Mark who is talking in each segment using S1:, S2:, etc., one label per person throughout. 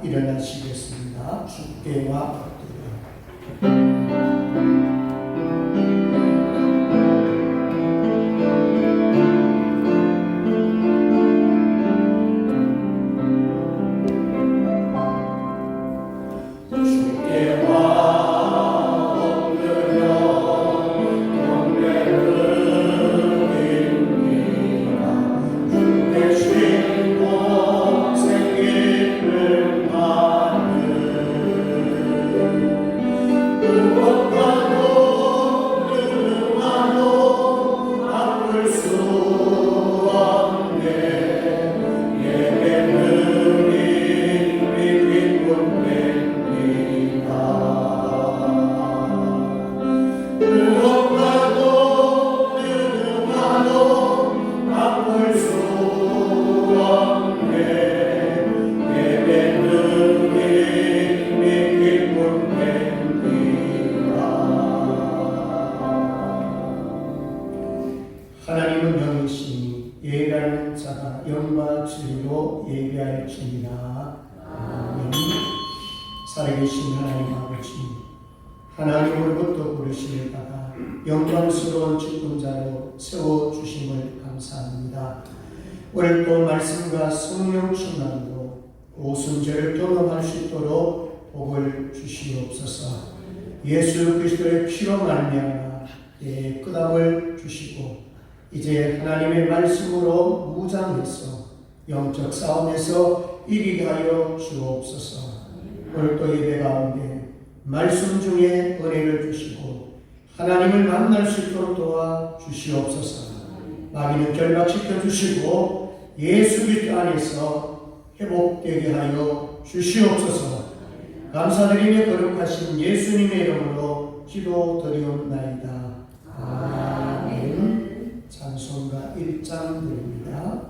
S1: 일어나시겠습니다. 주께와 엎드려. 하나님은 영이시니 예배하는 자가 영과 진리로 예배할지니라. 아멘. 살아계신 하나님 아버지, 하나님으로부터 부르심을 받아 영광스러운 직분자로 세워주심을 감사합니다. 오늘도 말씀과 성령 충만으로 오순절을 경험할 수 있도록 복을 주시옵소서. 예수 그리스도의 피로 말미암아 내 끄담을 주시고 이제 하나님의 말씀으로 무장해서 영적 싸움에서 이기게 하여 주옵소서. 오늘도 예배 가운데 말씀 중에 은혜를 주시고 하나님을 만날 수 있도록 도와 주시옵소서. 마귀는 결박시켜 주시고 예수 그리스도 안에서 회복되게 하여 주시옵소서. 감사드리며 거룩하신 예수님의 이름으로 기도드리옵나이다. 아멘. 찬송가 1장 드립니다.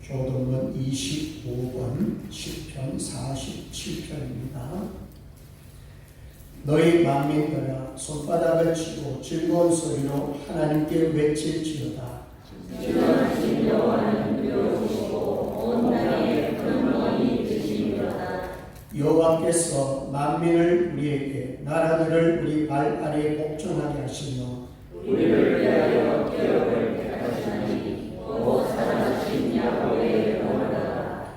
S1: 교동문 25번 10편 47편입니다. 너희 만민들아 손바닥을 치고 즐거운 소리로 하나님께 외칠지어다.
S2: 주는 여호와는 묘시고 온 땅에 근원이 되시리로다.
S1: 여호와께서 만민을 우리에게 나라들을 우리 발 아래에 복종하게 하시며
S2: 우리를 위하여 기업을 택하시나니 곧 살아나신 야훼의 영원하다.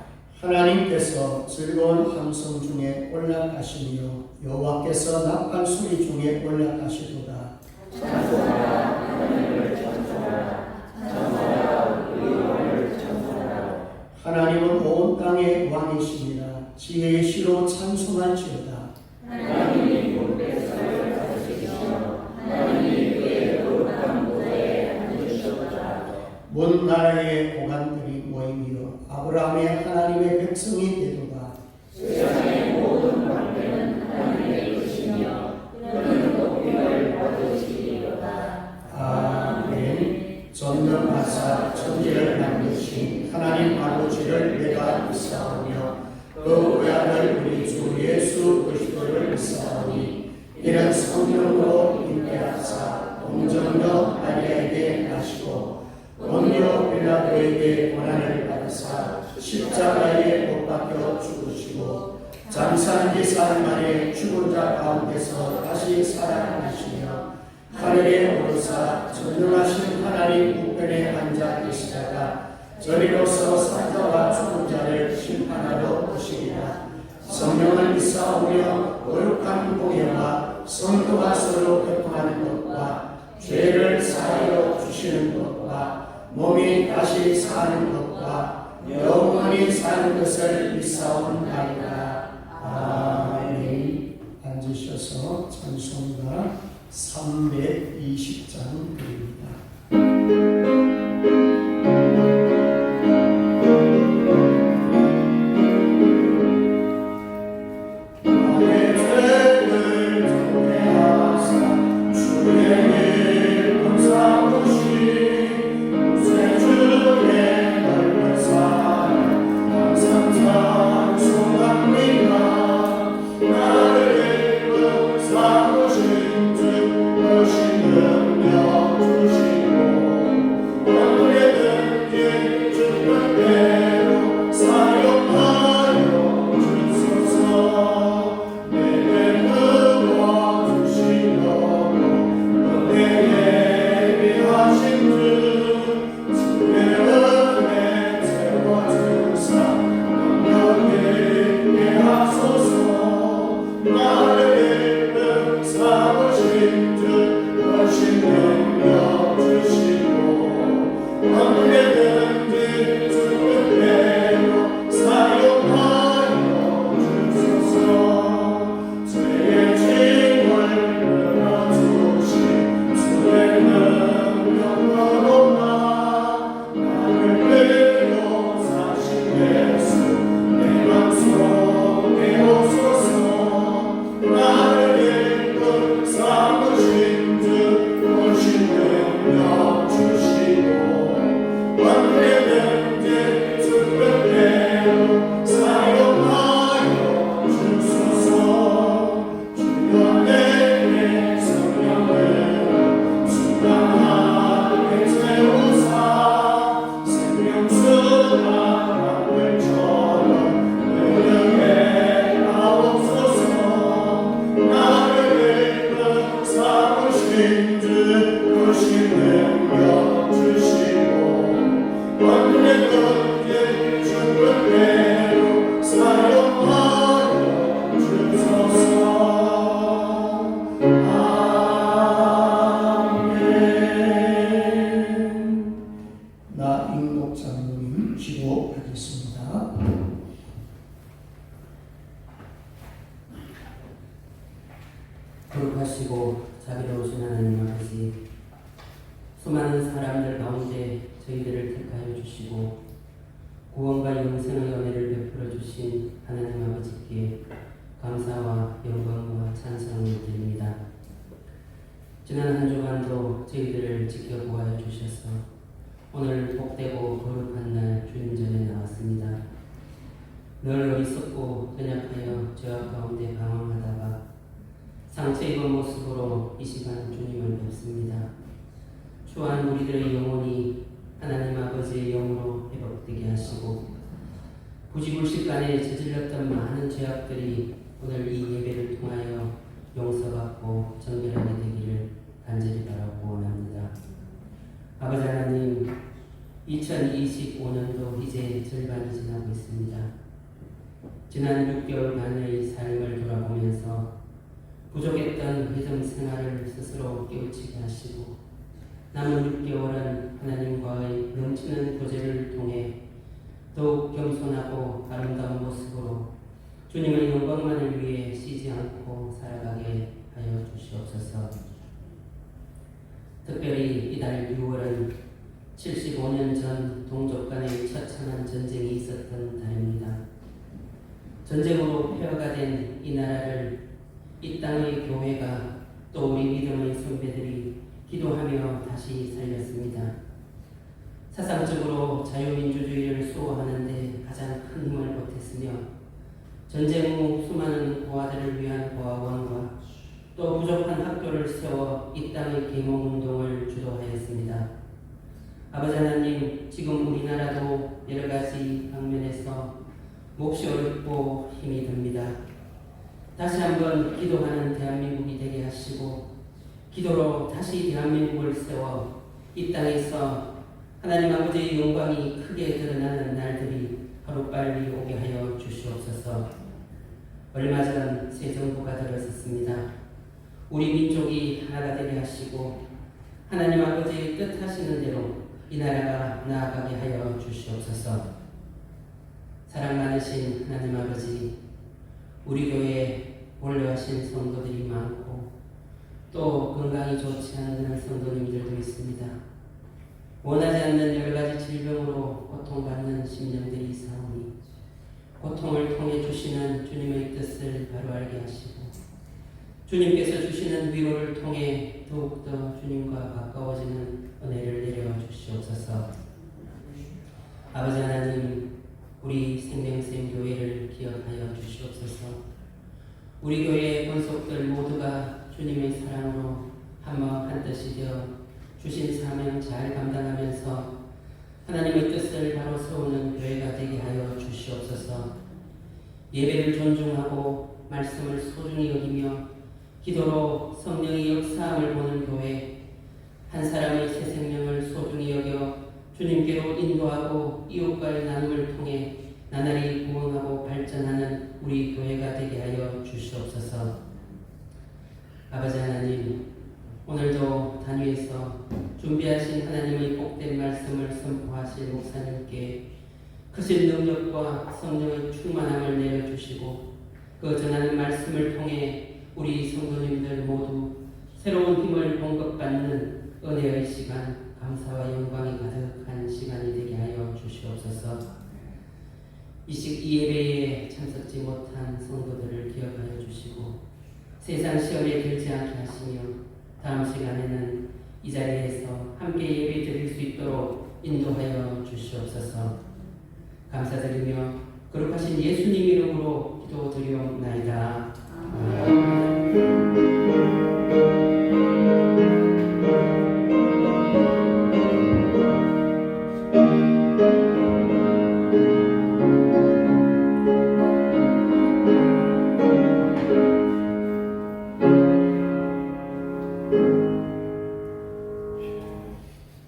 S1: 하나님께서 즐거운 함성 중에 올라가시며 여호와께서 나팔 소리 중에 올라가시도다.
S2: 찬송하라 하나님을 찬송하라. 찬송하라 우리 왕을 찬송하라.
S1: 하나님은 온 땅의 왕이시니라. 지혜의 시로 찬송할지어다.
S2: 하나님이 분배성을 가지시며 하나님이 그의 거룩한 무대에 앉으셨다.
S1: 문 나라의 고관들이 모이며 아브라함의 하나님의 백성이 되도다.
S2: 세상의 모든 관계는 하나님의 것이며 그는 높임을 받으시리로다.
S1: 아멘. 전능하사 천지를 만드신 하나님 아버지를 내가 믿사오며 그 외아들 우리 주 예수 그리스도를 믿사오니 이는 성령으로 잉태하사 동정녀 마리아에게 나시고 본요 빌라도에게 고난을 받으사 십자가에 못 박혀 죽으시고 장사한 지 사흘 만에 죽은 자 가운데서 다시 살아나시며 하늘에 오르사 전능하신 하나님 우편에 앉아 계시다가 저리로서 산자와 죽은 자를 심판하러 오시리라. 성령을 믿사오며 거룩한 공예와 성도가 서로 교통하는 것과 죄를 사하여 주시옵소서. 쉬는 것과 몸이 다시 사는 것과 영원히 사는 것을 믿사옵나이다. 아멘. 앉으셔서 찬송가 320장 드립니다.
S3: 거룩하시고 자비로우신 하나님 아버지, 수많은 사람들 가운데 저희들을 택하여 주시고 구원과 영생의 은혜를 베풀어 주신 하나님 아버지께 감사와 영광과 찬송을 드립니다. 지난 한 주간도 저희들을 지켜보아 주셔서 오늘 복되고 거룩한 날 주님 전에 나왔습니다. 늘 어리석고 연약하여 죄악 가운데 방황하다가 상처 입은 모습으로 이 시간 주님을 뵙습니다. 추한 우리들의 영혼이 하나님 아버지의 영으로 회복되게 하시고 부지불식간에 저질렀던 많은 죄악들이 오늘 이 예배를 통하여 용서받고 정결하게 되기를 간절히 바라고 원합니다. 아버지 하나님, 2025년도 이제 절반이 지나고 있습니다. 지난 6개월간의 삶을 돌아보면서 부족했던 믿음 생활을 스스로 깨우치게 하시고 남은 6개월은 하나님과의 넘치는 교제를 통해 더욱 겸손하고 아름다운 모습으로 주님의 영광만을 위해 쉬지 않고 살아가게 하여 주시옵소서. 특별히 이달 6월은 75년 전 동족 간의 처참한 전쟁이 있었던 달입니다. 전쟁으로 폐허가 된 이 나라를 이 땅의 교회가 또 우리 믿음의 선배들이 기도하며 다시 살렸습니다. 사상적으로 자유민주주의를 수호하는 데 가장 큰 힘을 보탰으며 전쟁 후 수많은 고아들을 위한 고아원과 또 부족한 학교를 세워 이 땅의 계몽운동을 주도하였습니다. 아버지 하나님, 지금 우리나라도 여러 가지 방면에서 몹시 어렵고 힘이 듭니다. 다시 한번 기도하는 대한민국이 되게 하시고 기도로 다시 대한민국을 세워 이 땅에서 하나님 아버지의 영광이 크게 드러나는 날들이 하루빨리 오게 하여 주시옵소서. 얼마 전 새 정부가 들어섰습니다. 우리 민족이 하나가 되게 하시고 하나님 아버지의 뜻하시는 대로 이 나라가 나아가게 하여 주시옵소서. 사랑 많으신 하나님 아버지, 우리 교회에 원래하신 성도들이 많고 또 건강이 좋지 않는 성도님들도 있습니다. 원하지 않는 여러 가지 질병으로 고통받는 심령들이 있사오니 고통을 통해 주시는 주님의 뜻을 바로 알게 하시고 주님께서 주시는 위로를 통해 더욱더 주님과 가까워지는 은혜를 내려 주시옵소서. 아버지 하나님, 우리 생명샘 교회를 기억하여 주시옵소서. 우리 교회의 권속들 모두가 주님의 사랑으로 한마음 한뜻이 되어 주신 사명 잘 감당하면서 하나님의 뜻을 바로 세우는 교회가 되게 하여 주시옵소서. 예배를 존중하고 말씀을 소중히 여기며 기도로 성령의 역사함을 보는 교회, 한 사람의 새 생명을 소중히 여겨 주님께로 인도하고 이웃과의 나눔을 통해 나날이 부흥하고 발전하는 우리 교회가 되게 하여 주시옵소서. 아버지 하나님, 오늘도 단위에서 준비하신 하나님의 복된 말씀을 선포하실 목사님께 크신 능력과 성령의 충만함을 내려주시고 그 전하는 말씀을 통해 우리 성도님들 모두 새로운 힘을 공급받는 은혜의 시간, 감사와 영광이 가득한 시간이 되게 하여 주시옵소서. 이 예배에 참석지 못한 성도들을 기억하여 주시고 세상 시험에 들지 않게 하시며 다음 시간에는 이 자리에서 함께 예배 드릴 수 있도록 인도하여 주시옵소서. 감사드리며 거룩하신 예수님 이름으로 기도드리옵나이다.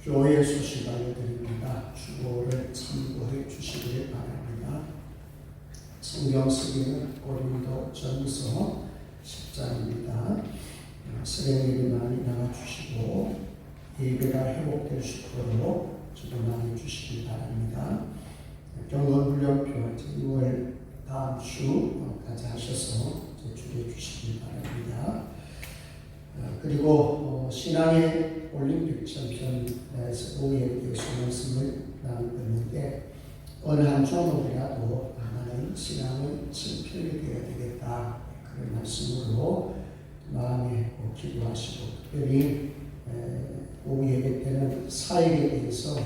S1: 교회 소식 알려드립니다. 주보를 참고해 주시길 바랍니다. 성경 쓰기는 고린도전서 10장입니다. 수련회를 많이 나와주시고 예배가 회복될 수 있도록 주도하여 주시기 바랍니다. 경건훈련표 6월 다음 주까지 하셔서 제출해 주시기 바랍니다. 그리고 신앙의 올림픽 챔피언에서 오후에 예수 말씀을 나누었는데 어느 한 종목이라도 나는 신앙의 챔피언이 되어야 되겠다, 그런 말씀으로 마음에 기도하시고 특별히 오후 예배 때는 사역에 대해서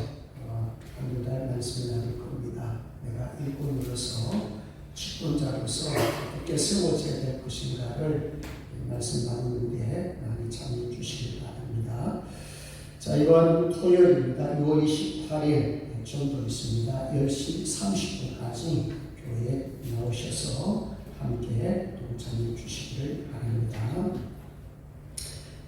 S1: 한두 달 말씀을 나눌 겁니다. 내가 일꾼으로서 직분자로서 어떻게 세워져야 될 것인가를 말씀 나누는데 많이 참여해 주시기 바랍니다. 자, 이번 토요일입니다. 6월 28일 정도 있습니다. 10시 30분까지 교회에 나오셔서 함께 동참해 주시기를 바랍니다.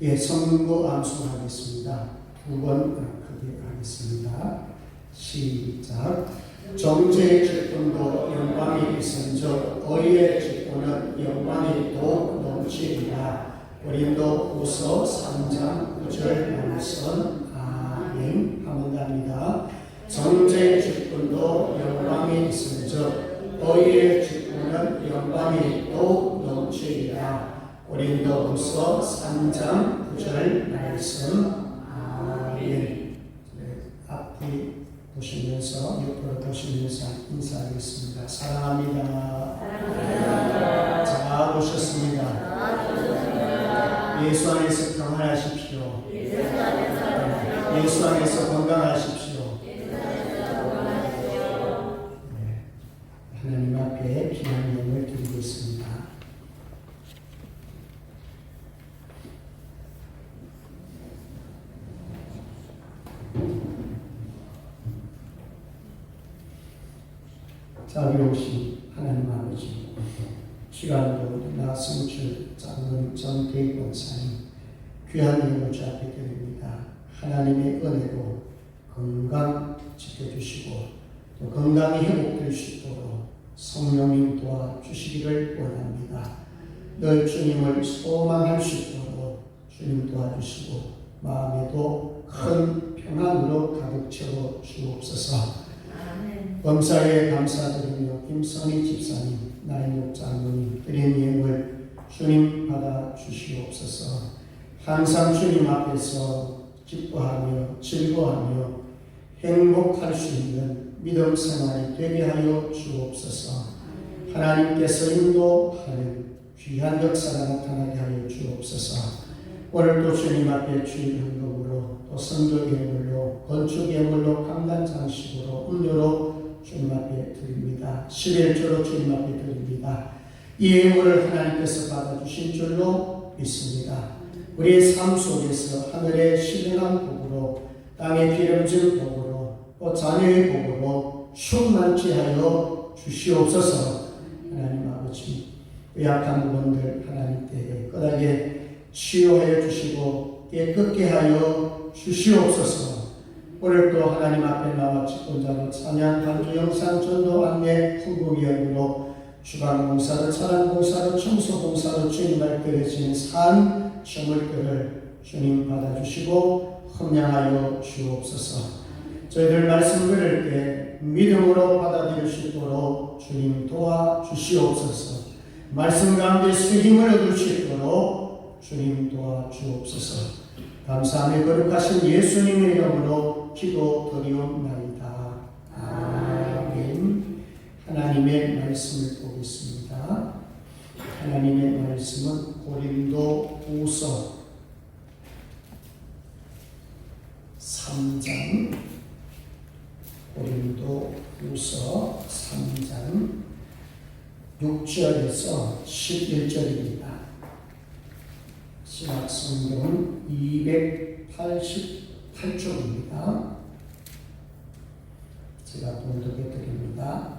S1: 예, 성문고 암송하겠습니다. 2번 크게 하겠습니다. 시작. 정죄의 직분도 영광이 있은즉 의의 직분은 영광이 더욱 넘치리라. 고린도후서 3장 9절 말씀. 아멘. 합니다. 정죄의 직분도 영광이 있은즉 의의 직분은 영광이 더욱 넘치리라. 고린도후서 3장 9절 말씀. 아멘. 앞뒤 보시면서 옆으로 보시면서 인사하겠습니다. 사랑합니다. 잘 오셨습니다. 예수 안에서 평안하십시오. 예수 안에서 건강하십시오. 네. 하나님 앞에 피난명을 드리겠습니다. 자비로우신 하나님 아버지, 시간도 나 승철 장로님 정대희 권사님 귀한 이름을 주 앞에 드립니다. 하나님의 은혜로 건강 지켜주시고 또 건강이 회복될 수 있도록 성령님 도와주시기를 원합니다. 늘 주님을 소망할 수 있도록 주님 도와주시고 마음에도 큰 평안으로 가득 채워 주옵소서.
S2: 아멘.
S1: 범사에 감사드리며 김선희 집사님, 나인옥 장로님 드린 예물 주님 받아 주시옵소서. 항상 주님 앞에서 기뻐하며 즐거워하며 행복할 수 있는 믿음 생활이 되게 하여 주옵소서. 하나님께서 인도하는 귀한 역사가 나타나게 하여 주옵소서. 오늘도 주님 앞에 주일 헌금으로 또 선교 예물로 건축 예물로 강단 장식으로 음료로 주님 앞에 드립니다. 11조로 주님 앞에 드립니다. 이 예물을 하나님께서 받아주신 줄로 믿습니다. 우리의 삶 속에서 하늘의 신령한 복으로 땅의 기름진 복으로 또 자녀의 복으로 충만치 하여 주시옵소서. 하나님 아버지, 약한 부분들 하나님께 끝하게 치유하여 주시고 깨끗게 하여 주시옵소서. 오늘도 하나님 앞에 나와 직분자로 찬양, 반주, 영상, 전도, 안내, 헌금위원으로 주방봉사로, 차량봉사로, 청소봉사로 주님 발길해진 산 저물들을 주님 받아주시고 헌량하여 주옵소서. 저희들 말씀 들을 때 믿음으로 받아들일 수 있도록 주님 도와주시옵소서. 말씀 가운데 힘을 얻을 수 있도록 주님 도와주옵소서. 감사하며 거룩하신 예수님의 이름으로 기도드리옵나이다. 아멘. 하나님의 말씀을 보겠습니다. 하나님의 말씀은 고린도후서 3장, 고린도후서 3장 6절에서 11절입니다. 신약 성경은 288쪽입니다. 제가 봉독해 드립니다.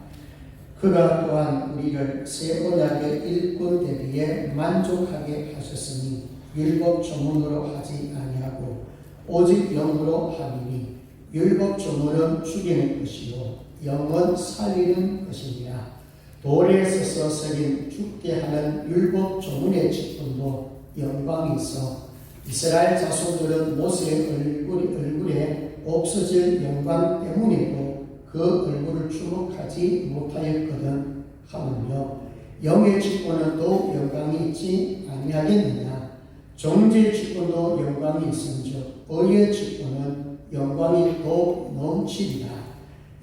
S1: 그가 또한 우리를 새 언약의 일꾼 되기에 만족하게 하셨으니 율법 조문으로 하지 아니하고 오직 영으로 하리니 율법 조문은 죽이는 것이요 영은 살리는 것이니라. 돌에 서서 새긴 죽게 하는 율법 조문의 직분도 영광이 있어 이스라엘 자손들은 모세의 얼굴에 없어질 영광 때문에도 그 얼굴을 주목하지 못하였거든 하물며 영의 직분은 또 영광이 있지 아니하겠느냐. 정죄의 직분도 영광이 있은즉 의의 직분은 영광이 더 넘치리라.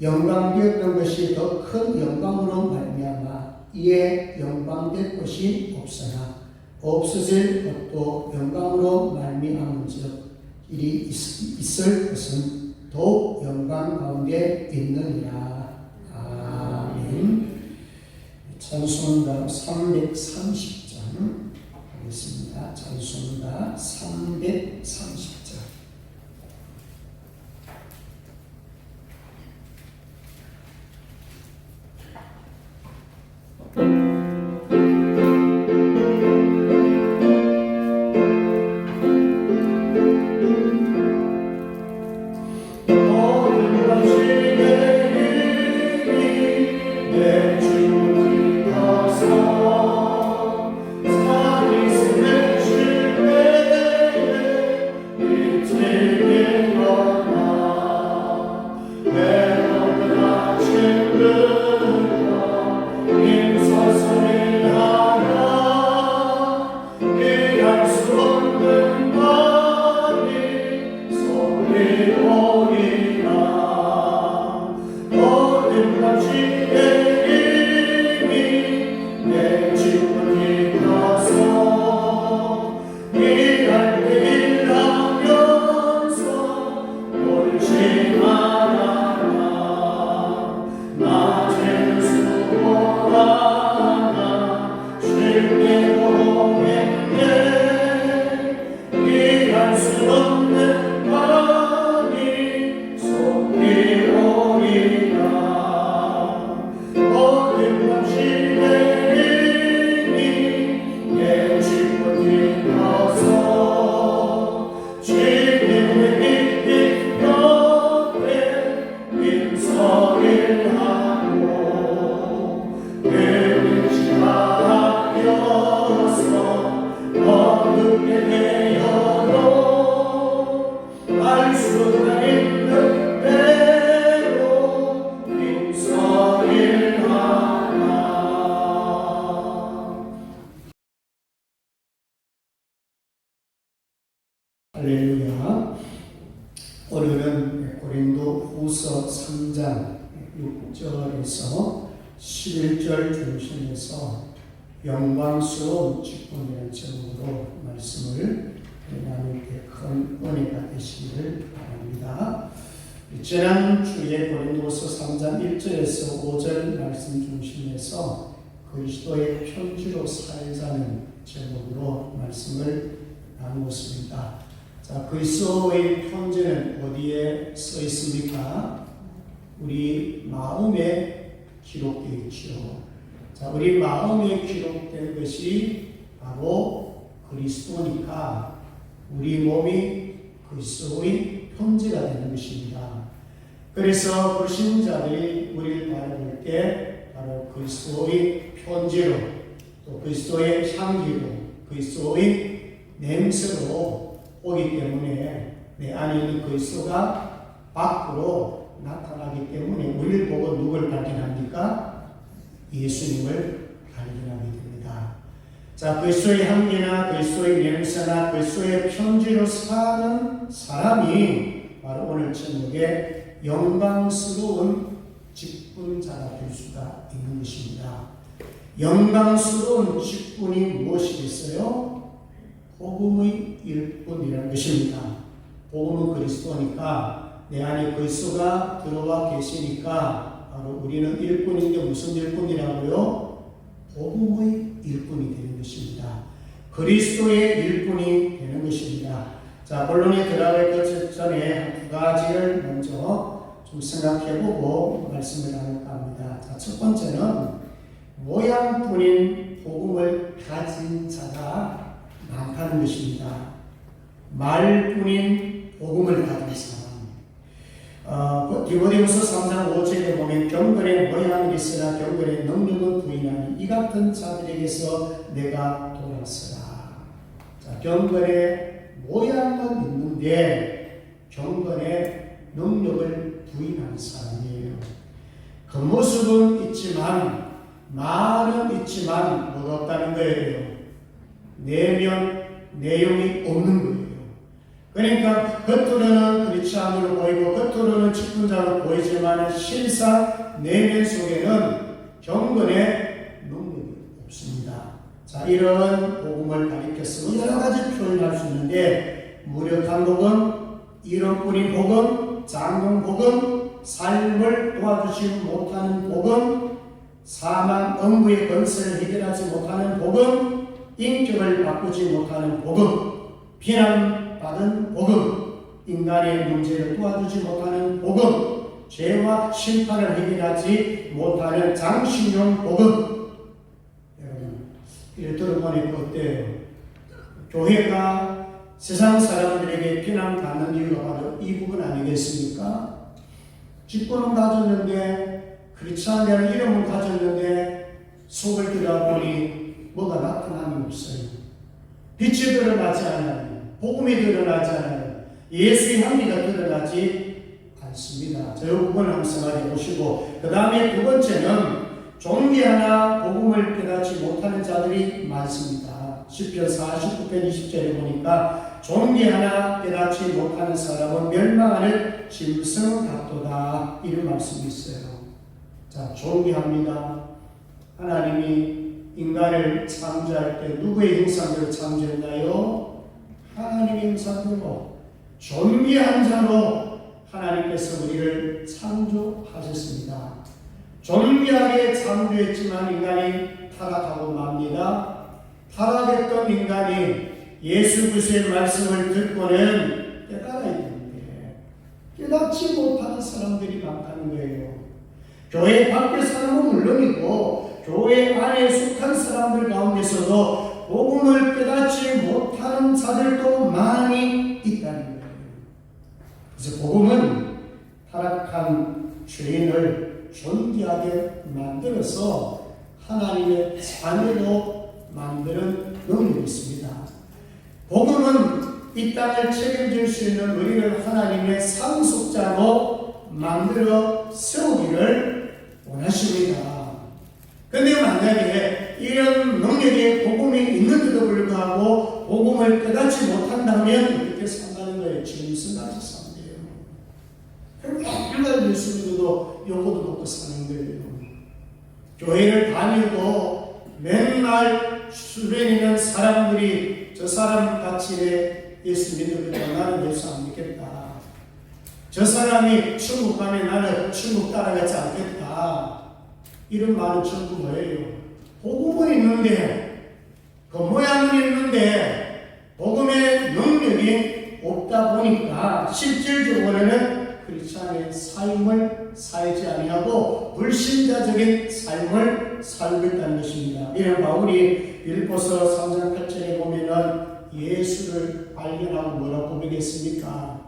S1: 영광되었던 것이 더 큰 영광으로 말미암아 이에 영광될 것이 없으나 없어질 것도 영광으로 말미암은즉 일이 있을 것은 더욱 영광 가운데 있느니라. 아멘. 찬송가 330장 하겠습니다. 찬송가 330장.
S4: 이해할 수 없는 마음이
S1: 오늘은 고린도 후서 3장 6절에서 11절 중심에서 영광스러운 직분이라는 제목으로 말씀을 나눌 때 큰 은혜가 되시기를 바랍니다. 지난 주에 고린도서 3장 1절에서 5절 말씀 중심에서 그리스도의 편지로 살자는 제목으로 말씀을 나누었습니다. 자, 그리스도의 편지는 어디에 써 있습니까? 우리 마음에 기록되어 있죠. 자, 우리 마음에 기록된 것이 바로 그리스도니까 우리 몸이 그리스도의 편지가 되는 것입니다. 그래서 불신자들이 우리를 바라볼 때 바로 그리스도의 편지로 또 그리스도의 향기로 그리스도의 냄새로 오기 때문에 내 안에 있는 그리스도가 밖으로 나타나기 때문에 우리를 보고 누굴 발견합니까? 예수님을 발견하게 됩니다. 자, 그리스도의 향기나 그리스도의 냄새나 그리스도의 편지로 사는 사람이 바로 오늘 제목에 영광스러운 직분자가 될 수가 있는 것입니다. 영광스러운 직분이 무엇이겠어요? 복음의 일꾼이라는 것입니다. 복음은 그리스도니까 내 안에 그리스도가 들어와 계시니까 바로 우리는 일꾼인데 무슨 일꾼이라고요? 복음의 일꾼이 되는 것입니다. 그리스도의 일꾼이 되는 것입니다. 자, 본론에 들어가기 전에 두 가지를 먼저 좀 생각해보고 말씀을 나눌까 합니다. 자, 첫 번째는 모양뿐인 복음을 가진 자가 많다는 것입니다. 말뿐인 복음을 가진 사람. 디모데후서 3장 5절에 보면 경건의 모양이 있으나 경건의 능력은 부인하니 이 같은 자들에게서 내가 돌아서라. 자, 경건의 모양은 있는데 경건의 능력을 부인하는 사람이에요. 겉모습은 있지만 말은 있지만 뭐가 없다는 거예요. 내면 내용이 없는 거예요. 그러니까 겉으로는 그렇지 않으로 보이고 겉으로는 직분자로 보이지만 실상 내면 속에는 경건의 능력이 없습니다. 자, 이런 복음을 가리켜서 여러 가지 표현할 수 있는데 무력한 복음, 이론뿐인 복음, 장군 복음, 삶을 도와주지 못하는 복음, 사망, 엄부의 건설을 해결하지 못하는 복음, 인격을 바꾸지 못하는 복음, 비난받은 복음, 인간의 문제를 도와주지 못하는 복음, 죄와 심판을 해결하지 못하는 장신용 복음. 여러분, 이를 들어보니까 어때요? 교회가 세상 사람들에게 비난받는 이유가 바로 이 부분 아니겠습니까? 직분은 가졌는데 그렇지 않은 이름은 가졌는데 속을 들어보니 뭐가 나타남이 없어요. 빛이 드러나지 않아요. 복음이 드러나지 않아요. 예수의 향기가 드러나지 않습니다. 저 부분을 한번 생각해 보시고 그 다음에 두 번째는 존귀하나 복음을 깨닫지 못하는 자들이 많습니다. 시편 49편 20절에 보니까 존귀하나 깨닫지 못하는 사람은 멸망하는 짐승 같도다 이런 말씀이 있어요. 자, 존귀합니다. 하나님이 인간을 창조할 때 누구의 형상대로 창조했나요? 하나님의 형상대로 존귀한 자로 하나님께서 우리를 창조하셨습니다. 존귀하게 창조했지만 인간이 타락하고 맙니다. 타락했던 인간이 예수 그리스도의 말씀을 듣고는 깨달아야 되는데 깨닫지 못하는 사람들이 많다는 거예요. 교회 밖의 사람은 물론이고 교회 안에 속한 사람들 가운데서도 복음을 깨닫지 못하는 자들도 많이 있다는 거예요. 그래서 복음은 타락한 죄인을 존귀하게 만들어서 하나님의 자녀로 만드는 능력이 있습니다. 복음은 이 땅을 책임질 수 있는 우리를 하나님의 상속자로 만들어 세우기를 원하십니다. 그런데 만약에 이런 능력의 복음이 있는데도 불구하고 복음을 깨닫지 못한다면 어떻게 산다는 거예요? 짐승같이 산대요. 맨날 예수 믿어도 요거도 먹고 사는 거예요. 교회를 다니고 맨날 주변에 있는 사람들이 저 사람 같이 예수 믿으면 나는 예수 안 믿겠다. 저 사람이 천국 가면 나는 천국 따라가지 않겠다. 이런 말은 전부 뭐예요? 복음은 있는데, 그 모양은 있는데 복음의 능력이 없다 보니까 실질적으로는 크리스찬의 삶을 살지 아니하고 불신자적인 삶을 살고 있다는 것입니다. 이런 바울이 빌립보서 3장 8절에 보면은 예수를 발견하고 뭐라고 고백했습니까?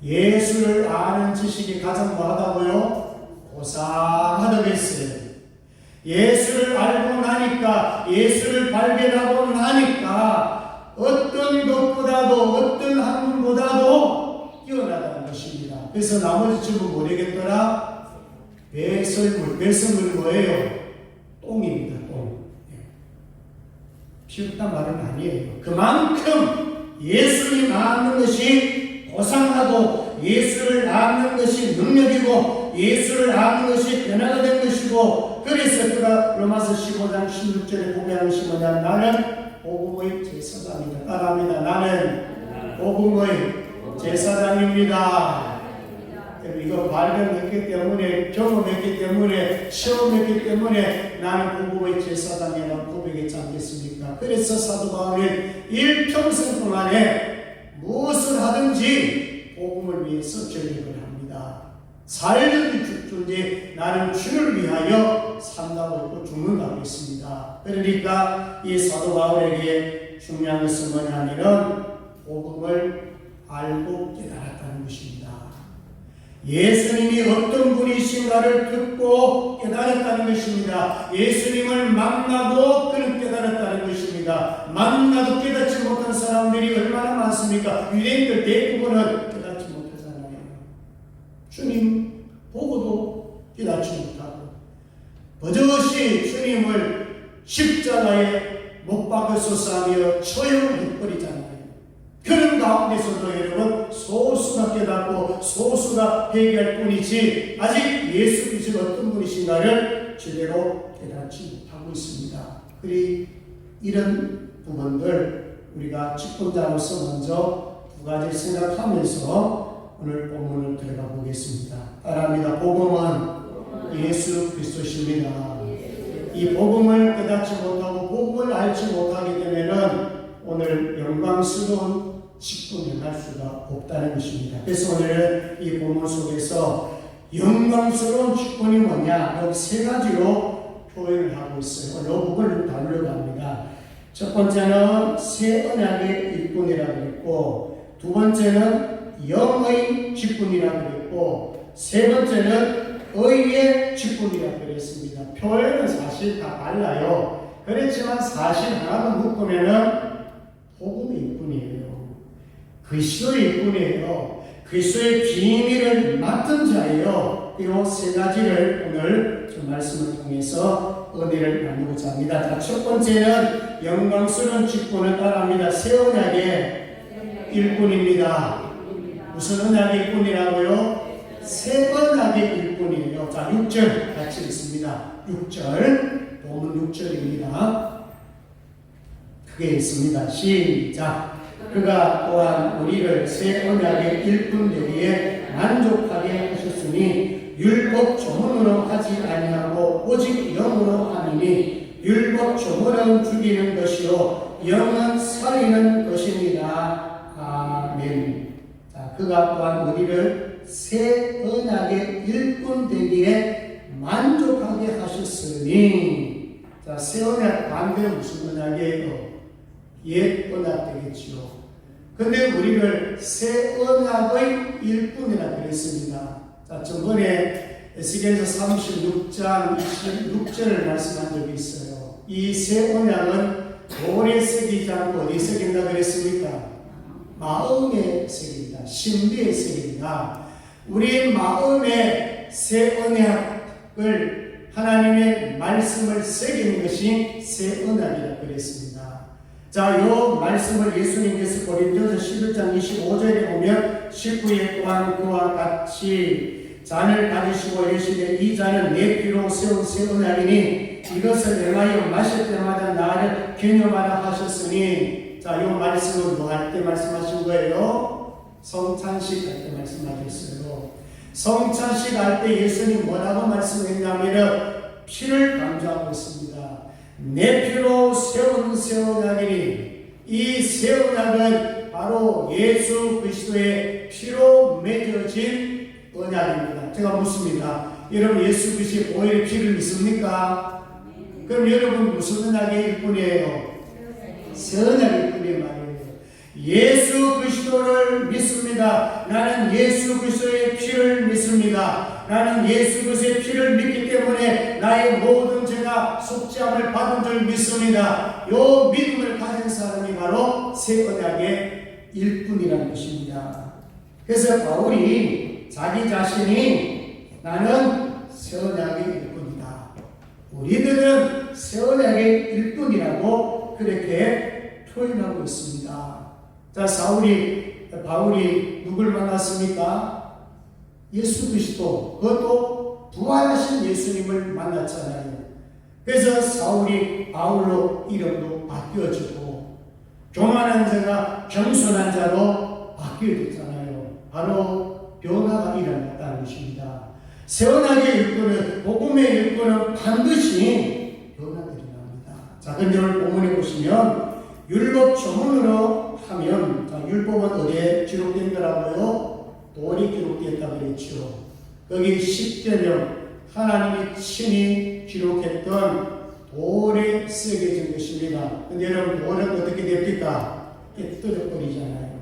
S1: 예수를 아는 지식이 가장 뭐하다고요? 고상하다고 했어요. 예수를 알고 나니까, 예수를 발견하고 나니까 어떤 것보다도, 어떤 학문보다도 뛰어나다는 것입니다. 그래서 나머지 전부 모르겠더라? 배설물. 배설물이 뭐예요? 똥입니다. 똥. 피웠단 말은 아니에요. 그만큼 예수님 아는 것이 고상하고, 예수를 아는 것이 능력이고, 예수를 아는 것이 변화가 된 것이고, 그래서 그가 로마서 15장 16절에 고백하는 것이 뭐냐? 나는 복음의 제사장이다. 따라합니다. 나는 복음의 제사장입니다. 이거 발견했기 때문에, 경험했기 때문에, 시험했기 때문에 나는 복음의 제사장이라고 고백했지 않겠습니까? 그래서 사도 바울은 일평생 동안에 무엇을 하든지 복음을 위해서 전력을 합니다. 살든지 죽든지 나는 주를 위하여 산다고 했고 죽는다고 했습니다. 그러니까 이 사도 바울에게 중요한 것은 뭐냐면은 복음을 알고 깨달았다는 것입니다. 예수님이 어떤 분이신가를 듣고 깨달았다는 것입니다. 예수님을 만나고 그는 깨달았다는 것입니다. 만나도 깨닫지 못한 사람들이 얼마나 많습니까? 유대인들 대부분은 깨닫지 못하잖아요. 주님 보고도 깨닫지 못하고 버젓이 주님을 십자가에 못 박으소서 하며 처형을 해버리잖아요. 그런 가운데서도 여러분 소수가 깨닫고 소수가 회개할 뿐이지 아직 예수 그리스도 어떤 분이신가를 제대로 깨닫지 못하고 있습니다. 그리 이런 부분들 우리가 직분자로서 먼저 두 가지 생각하면서 오늘 본문을 들어가 보겠습니다. 따라합니다. 복음은 예수 그리스도십니다. 이 복음을 깨닫지 못하고 복음을 알지 못하기 때문에는 오늘 영광스러운 직분을 할 수가 없다는 것입니다. 그래서 오늘은 이 본문 속에서 영광스러운 직분이 뭐냐? 여기 세 가지로 표현을 하고 있어요. 오늘 이 부분을 다루려고 합니다. 첫 번째는 새 언약의 일꾼이라고 했고, 두 번째는 영의 직분이라고 했고, 세 번째는 의의 직분이라고 했습니다. 표현은 사실 다 달라요. 그렇지만 사실 하나만 묶으면은 복음의 일꾼이에요. 그리스도의 일꾼이에요. 그리스도의 비밀을 맡은 자예요. 이 세 가지를 오늘 좀 말씀을 통해서 은혜를 나누고자 합니다. 자, 첫 번째는 영광스러운 직분을 따라합니다. 새 언약의 일꾼입니다. 무슨 언약의 일꾼이라고요? 새 언약의 일꾼이에요. 자, 6절 같이 읽습니다. 6절, 본문 6절입니다. 크게 읽습니다. 시작. 그가 또한 우리를 새 언약의 일꾼 되기에 만족하게 하셨으니 율법 조문으로 하지 아니하고 오직 영으로 하느니 율법 조문은 죽이는 것이요 영은 살리는 것입니다. 아멘. 자, 그가 또한 우리를 새 언약의 일꾼 되기에 만족하게 하셨으니, 자, 새 언약 반대는 무슨 언약이에요? 옛 언약 되겠지요. 근데 우리를 새 언약의 일꾼이라 그랬습니다. 자, 저번에 에스겔서 36장 26절을 말씀한 적이 있어요. 이 새 언약은 돌에 새기지 않고 어디에 새긴다 그랬습니까? 마음에 새깁니다. 신비에 새깁니다. 우리 마음에 새 언약을 하나님의 말씀을 새기는 것이 새 언약이라 그랬습니다. 자, 요 말씀을 예수님께서 고린도서 11장 25절에 보면 19에 또한 그와 같이 잔을 가지시고 이르시되 이 잔은 내 피로 세운 새 언약이니 이것을 행하여 마실 때마다 나를 기념하라 하셨으니, 자, 요 말씀은 뭐 할 때 말씀하신 거예요? 성찬식 할 때 말씀하셨어요. 성찬식 할 때 예수님 뭐라고 말씀했냐면 피를 강조하고 있습니다. 내 피로 세운 새 언약이니, 이 새 언약은 바로 예수 그리스도의 피로 맺어진 언약입니다. 제가 묻습니다. 여러분 예수 그리스도의 보혈의 피를 믿습니까? 그럼 여러분 무슨 언약의 일꾼이에요? 새 언약의 일꾼이에요 말이에요. 예수 그리스도를 믿습니다. 나는 예수 그리스도의 피를 믿습니다. 나는 예수 그리스도의 피를 믿기 때문에 나의 모든 죄가 속죄함을 받은 줄 믿습니다. 요 믿음을 가진 사람이 바로 새 언약의 일꾼이라는 것입니다. 그래서 바울이 자기 자신이 나는 새 언약의 일꾼이다, 우리들은 새 언약의 일꾼이라고 그렇게 표현하고 있습니다. 자, 바울이 누굴 만났습니까? 예수 그리스도, 그것도 부활하신 예수님을 만났잖아요. 그래서 사울이 바울로 이름도 바뀌어지고 교만한 자가 겸손한 자로 바뀌게 됐잖아요. 바로 변화가 일어났다는 것입니다. 새 언약의 일꾼은, 복음의 일꾼은 반드시 변화가 일어납니다. 자, 근데 오늘 본문에 보시면 율법 조문으로 하면, 자, 율법은 어디에 기록된 거라고요? 돌이 기록되었다고 그랬죠. 거기 10계명, 하나님이 친히 기록했던 돌에 새겨진 것입니다. 근데 여러분 돌은 어떻게 됩니까? 깨뜨려버리잖아요.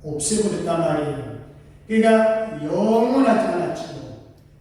S1: 없애버렸단 말이에요. 그러니까 영원하지 않았죠.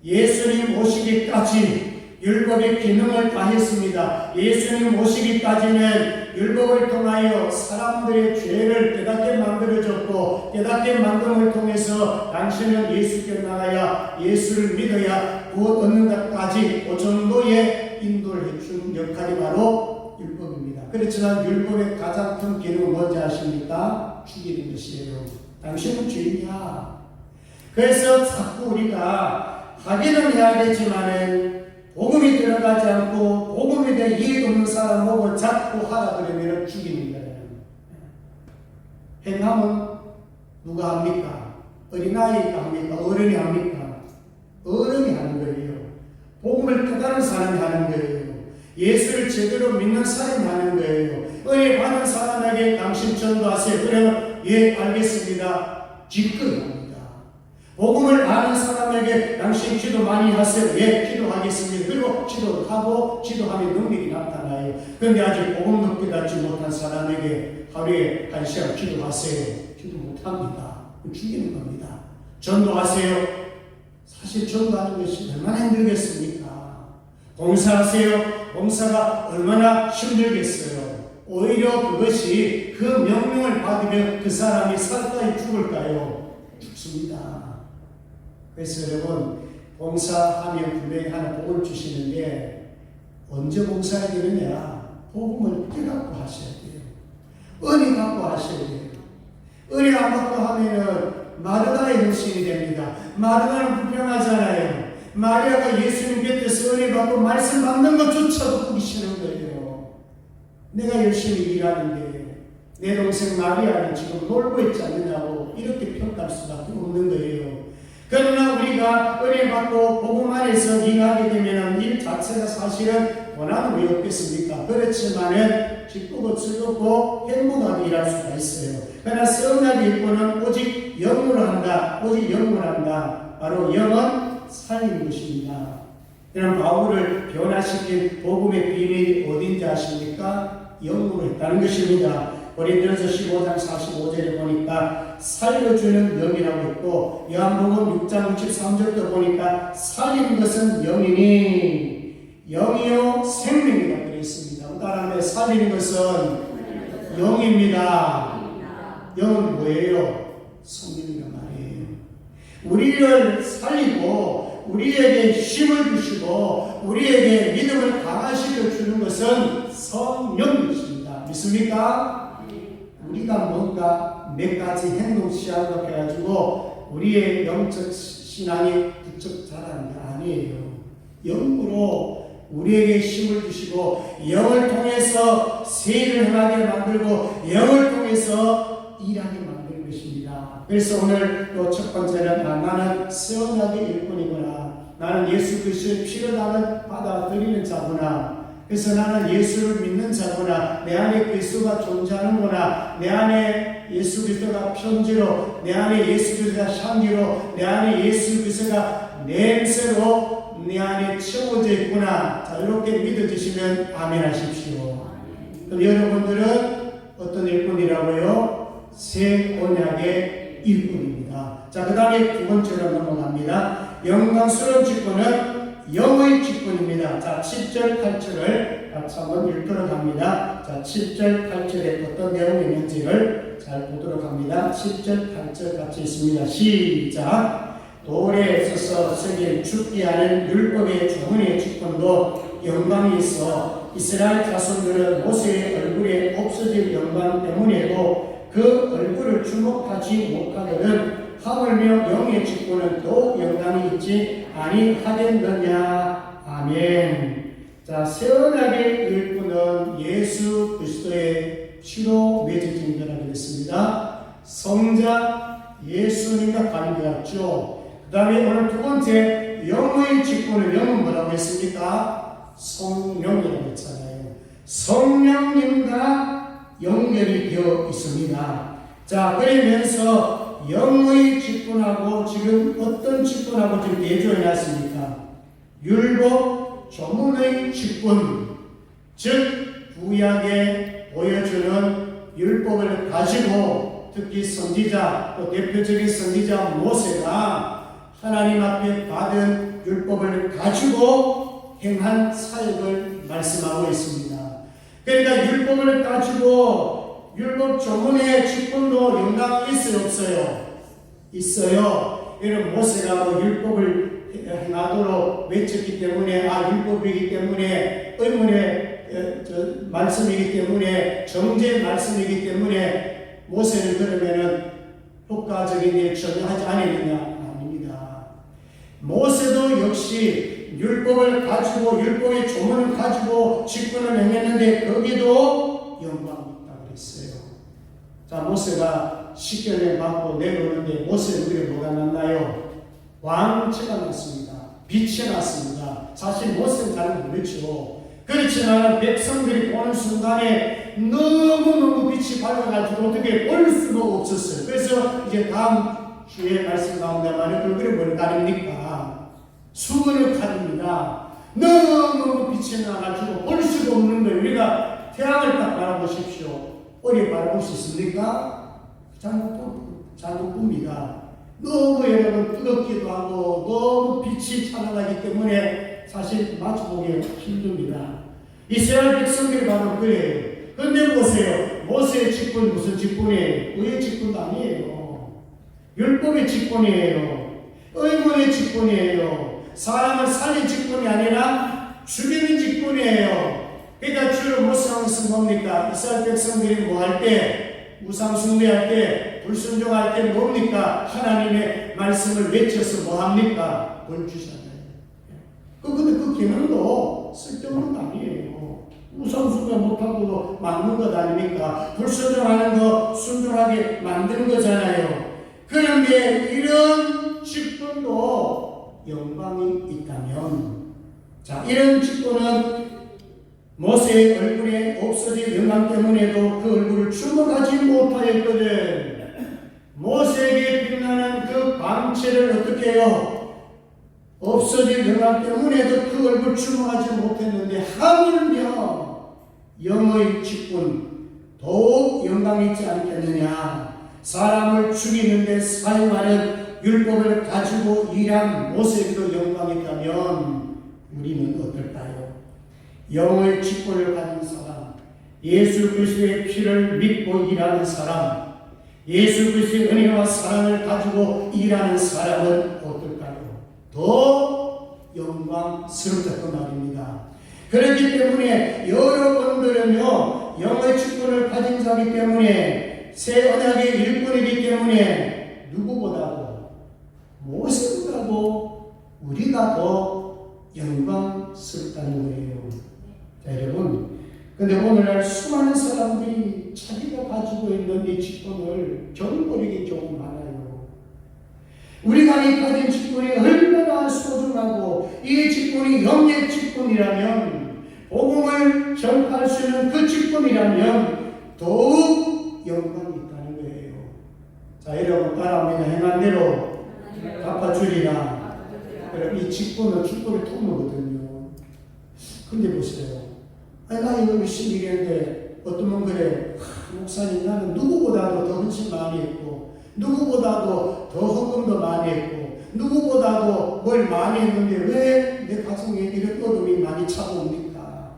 S1: 예수님 오시기까지 율법의 기능을 다했습니다. 예수님 오시기까지는 율법을 통하여 사람들의 죄를 깨닫게 만들어졌고, 깨닫게 만듦을 통해서 당신은 예수께 나가야, 예수를 믿어야 구원 얻는 것까지 그 정도의 인도를 해준 역할이 바로 율법입니다. 그렇지만 율법의 가장 큰 기능은 뭔지 아십니까? 죽이는 것이에요. 당신은 죄인이야. 그래서 자꾸 우리가 하기는 해야겠지만은 복음이 들어가지 않고 복음에 대해 이해 없는 사람 보고 자꾸 하라 그러면 죽이는 거예요. 행함은 누가 합니까? 어린아이가 합니까? 어른이 합니까? 어른이 하는 거예요. 복음을 깨달은 사람이 하는 거예요. 예수를 제대로 믿는 사람이 하는 거예요. 은혜 받은 사람에게 당신 전도하세요. 그러면 예 알겠습니다. 기꺼이 합니다. 복음을 아는 사람에게 당신 기도 많이 하세요. 예, 기도하겠습니다. 그리고 기도를 하고 기도하면 능력이 나타나요. 그런데 아직 복음도 깨닫지 못한 사람에게 하루에 1시간 기도하세요. 기도 못합니다. 죽이는 겁니다. 전도하세요. 사실 전도하는 것이 얼마나 힘들겠습니까? 봉사하세요. 봉사가 얼마나 힘들겠어요. 오히려 그것이 그 명령을 받으면 그 사람이 살까요 죽을까요? 죽습니다. 그래서 여러분 봉사하면 분명히 하나 복을 주시는데 언제 봉사해야 되느냐? 복음을 깨닫고 하셔야 돼요. 은혜 갖고 하셔야 돼요. 은혜 안 갖고 하면은 마르다의 형식이 됩니다. 마르다는 불평하잖아요. 마리아가 예수님 곁에서 은혜 받고 말씀 받는 것조차도 보기 싫은 거예요. 내가 열심히 일하는데 내 동생 마리아는 지금 놀고 있지 않느냐고 이렇게 평가할 수밖에 없는 거예요. 그러나 우리가 은혜 받고 복음 안에서 일하게 되면 일 자체가 사실은 원하는 왜 없겠습니까? 그렇지만은 기쁘고 즐겁고 행복하게 일할 수가 있어요. 그러나 성령의 일꾼은 오직 영으로 한다. 오직 영으로 한다. 바로 영은 살리는 것입니다. 그럼 바울을 변화시킨 복음의 비밀이 어딘지 아십니까? 영으로 했다는 것입니다. 고린도서 15장 45절에 보니까 살려주는 영이라고 했고, 요한복음 6장 63절도 보니까 살리는 것은 영이니 영이요 생명이라고 되어 있습니다. 따라하면 살리는 것은 영입니다. 영은 뭐예요? 성령이란 말이에요. 우리를 살리고 우리에게 힘을 주시고 우리에게 믿음을 강화시켜 주는 것은 성령이십니다. 믿습니까? 우리가 뭔가 몇 가지 행동 시작을 해가지고 우리의 영적 신앙이 부쩍 자라는 게 아니에요. 영으로 우리에게 힘을 주시고 영을 통해서 세일을 행하게 만들고 영을 통해서 일하게 만드는 것입니다. 그래서 오늘 또 첫 번째는 나는 선하게 일꾼이구나. 나는 예수 그리스도의 피를 나는 받아들이는 자구나. 그래서 나는 예수를 믿는 자구나. 내 안에 그리스도가 존재하는구나. 내 안에 예수 그리스도가 편지로, 내 안에 예수 그리스도가 향기로, 내 안에 예수 그리스도가 냄새로 내 안에 채워져 있구나. 자, 이렇게 믿어주시면 아멘 하십시오. 그럼 여러분들은 어떤 일꾼이라고요? 새 언약의 일꾼입니다. 자, 그 다음에 두 번째로 넘어갑니다. 영광스러운 직분은 영의 직분입니다. 자, 7절, 8절을 같이 한번 읽도록 합니다. 자, 7절, 8절에 어떤 내용이 있는지를 잘 보도록 합니다. 7절, 8절 같이 있습니다. 시작. 돌에 서서 새긴 죽게 하는 율법의 조문의 직분도 영광이 있어 이스라엘 자손들은 모세의 얼굴에 없어질 영광 때문에도 그 얼굴을 주목하지 못하거든 하물며 영의 직분은 또 영광이 있지 아니하겠느냐. 아멘. 자, 새 언약의 일꾼은 예수 그리스도의 피로 맺어진 거라고 했습니다. 성자 예수님과 관계했죠. 그 다음에 오늘 두 번째 영의 직분은 영은 뭐라고 했습니까? 성령이라고 했잖아요. 성령님과 연결이 되어 있습니다. 자, 그러면서 영의 직분하고 지금 어떤 직분하고 지금 대조해 놨습니까? 율법 조문의 직분, 즉 구약에 보여주는 율법을 가지고 특히 선지자, 또 대표적인 선지자 모세가 하나님 앞에 받은 율법을 가지고 행한 사역을 말씀하고 있습니다. 그러니까 율법을 가지고 율법 조문의 직분도 영광이 있어요, 없어요? 있어요. 이런 모세가 뭐 율법을 행하도록 외쳤기 때문에, 율법이기 때문에, 의문의 말씀이기 때문에, 정죄의 말씀이기 때문에 모세는 그러면은 효과적인 일 전혀 하지 않았느냐? 아닙니다. 모세도 역시 율법을 가지고 율법의 조문을 가지고 직분을 행했는데 거기도 영광이 있다고 그랬어요. 자, 모세가 십계명 받고 내려오는데 모세 얼굴에 뭐가 났나요? 왕체가 났습니다. 빛이 났습니다. 사실 모세는 잘 모르죠. 그렇지만 백성들이 보는 순간에 너무너무 빛이 밝아가지고 어떻게 볼 수가 없었어요. 그래서 이제 다음 주에 말씀 나온다면 얼굴에 뭘 가립니까? 수건을 가립니다. 너무 빛이 나가지고 볼 수가 없는 거예요. 우리가 태양을 딱 바라보십시오. 어디 바라볼 수 있습니까? 잘못 봅니다. 너무 여러분 뜨겁기도 하고 너무 빛이 찬란하기 때문에 사실 마주보기 힘듭니다. 이스라엘 백성들이 바로 그래요. 그런데 보세요. 모세의 직분 무슨 직분이에요? 의의 직분도 아니에요. 율법의 직분이에요. 의문의 직분이에요. 사람을 살린 직분이 아니라 죽이는 직분이에요. 그러니까 주로 모세하면서 뭡니까? 이스라엘 백성들이 뭐 할 때, 우상 숭배할 때, 불순종할 때 뭡니까? 하나님의 말씀을 외쳐서 뭐 합니까? 벌 주잖아요. 근데 그 기능도 쓸데없는 거 아니에요. 우상 숭배 못하고 막는 것 아닙니까? 불순종하는 거 순종하게 만드는 거잖아요. 그런데 이런 직분도 영광이 있다면, 자, 이런 직분은 모세의 얼굴에 없어진 영광 때문에도 그 얼굴을 주목하지 못하였거든. 모세에게 빛나는 그 광채를 어떻게 해요? 없어진 영광 때문에도 그 얼굴 주목하지 못했는데 하물며 영의 직분 더욱 영광이 있지 않겠느냐. 사람을 죽이는데 사용하는 율법을 가지고 일한 모세에게도 영광이 있다면 우리는 어떨까요? 영의 직분을 가진 사람, 예수 그리스도의 피를 믿고 일하는 사람, 예수 그리스도의 은혜와 사랑을 가지고 일하는 사람은 어떨까요? 더 영광스럽다고 말입니다. 그렇기 때문에 여러분들은요, 영의 직분을 가진 자이기 때문에 새 언약의 일꾼이기 때문에 누구보다도 모세보다도 우리가 더 영광스럽다는 거예요. 자, 여러분, 근데 오늘날 수많은 사람들이 자기가 가지고 있는 이 직분을 경버리기 조금 많아요. 우리가 이 가진 직분이 얼마나 소중하고 이 직분이 영의 직분이라면, 복음을 전파할 수 있는 그 직분이라면 더욱 영광이 있다는 거예요. 자, 여러분, 바랍니다. 행한 대로 갚아주리라. 그럼 이 직분은 축복의 통로거든요. 근데 보세요. 아니, 나 이거 열심히 일했는데 어떤 분 그래, 목사님 나는 누구보다도 더 헌신 많이 했고 누구보다도 더 헌금도 많이 했고 누구보다도 뭘 많이 했는데 왜 내 가정에 이런 어둠이 많이 찾아옵니까?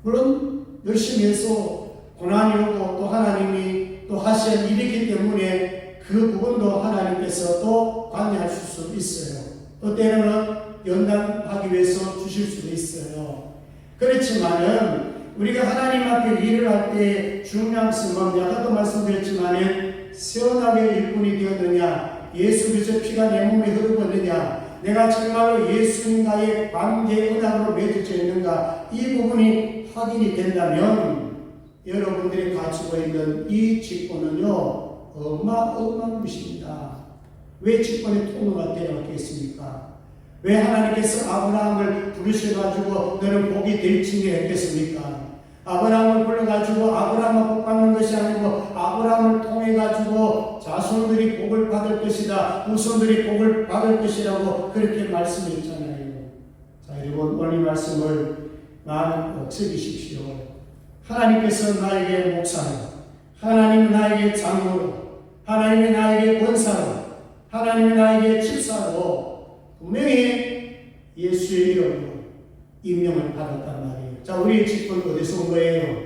S1: 물론 열심히 해서 고난이 오고 또 하나님이 또 하셔야 일이기 때문에 그 부분도 하나님께서 또 관여하실 수 있어요. 또 때로는 연단하기 위해서 주실 수도 있어요. 그렇지만은 우리가 하나님 앞에 일을 할 때 중요한 것은 아까도 말씀드렸지만은 세원하게 일꾼이 되었느냐, 예수 그리스도의 피가 내 몸에 흐르고 있느냐, 내가 정말로 예수님과의 관계 언약으로 맺어져 있는가, 이 부분이 확인이 된다면 여러분들이 가지고 있는 이 직분은요 어마어마한 것입니다. 왜 직분의 통로가 되었겠습니까? 왜 하나님께서 아브라함을 부르셔가지고 너는 복이 될지니 했겠습니까? 아브라함을 불러가지고 아브라함만 복 받는 것이 아니고 아브라함을 통해가지고 자손들이 복을 받을 것이다, 후손들이 복을 받을 것이라고 그렇게 말씀했잖아요. 자, 여러분, 오늘 이 말씀을 마음에 새기십시오. 하나님께서 나에게 목사로, 하나님은 나에게 장로로, 하나님이 나에게 권사로, 하나님이 나에게 집사로 분명히 예수의 이름으로 임명을 받았단 말이에요. 자, 우리의 직분 어디서 온 거예요?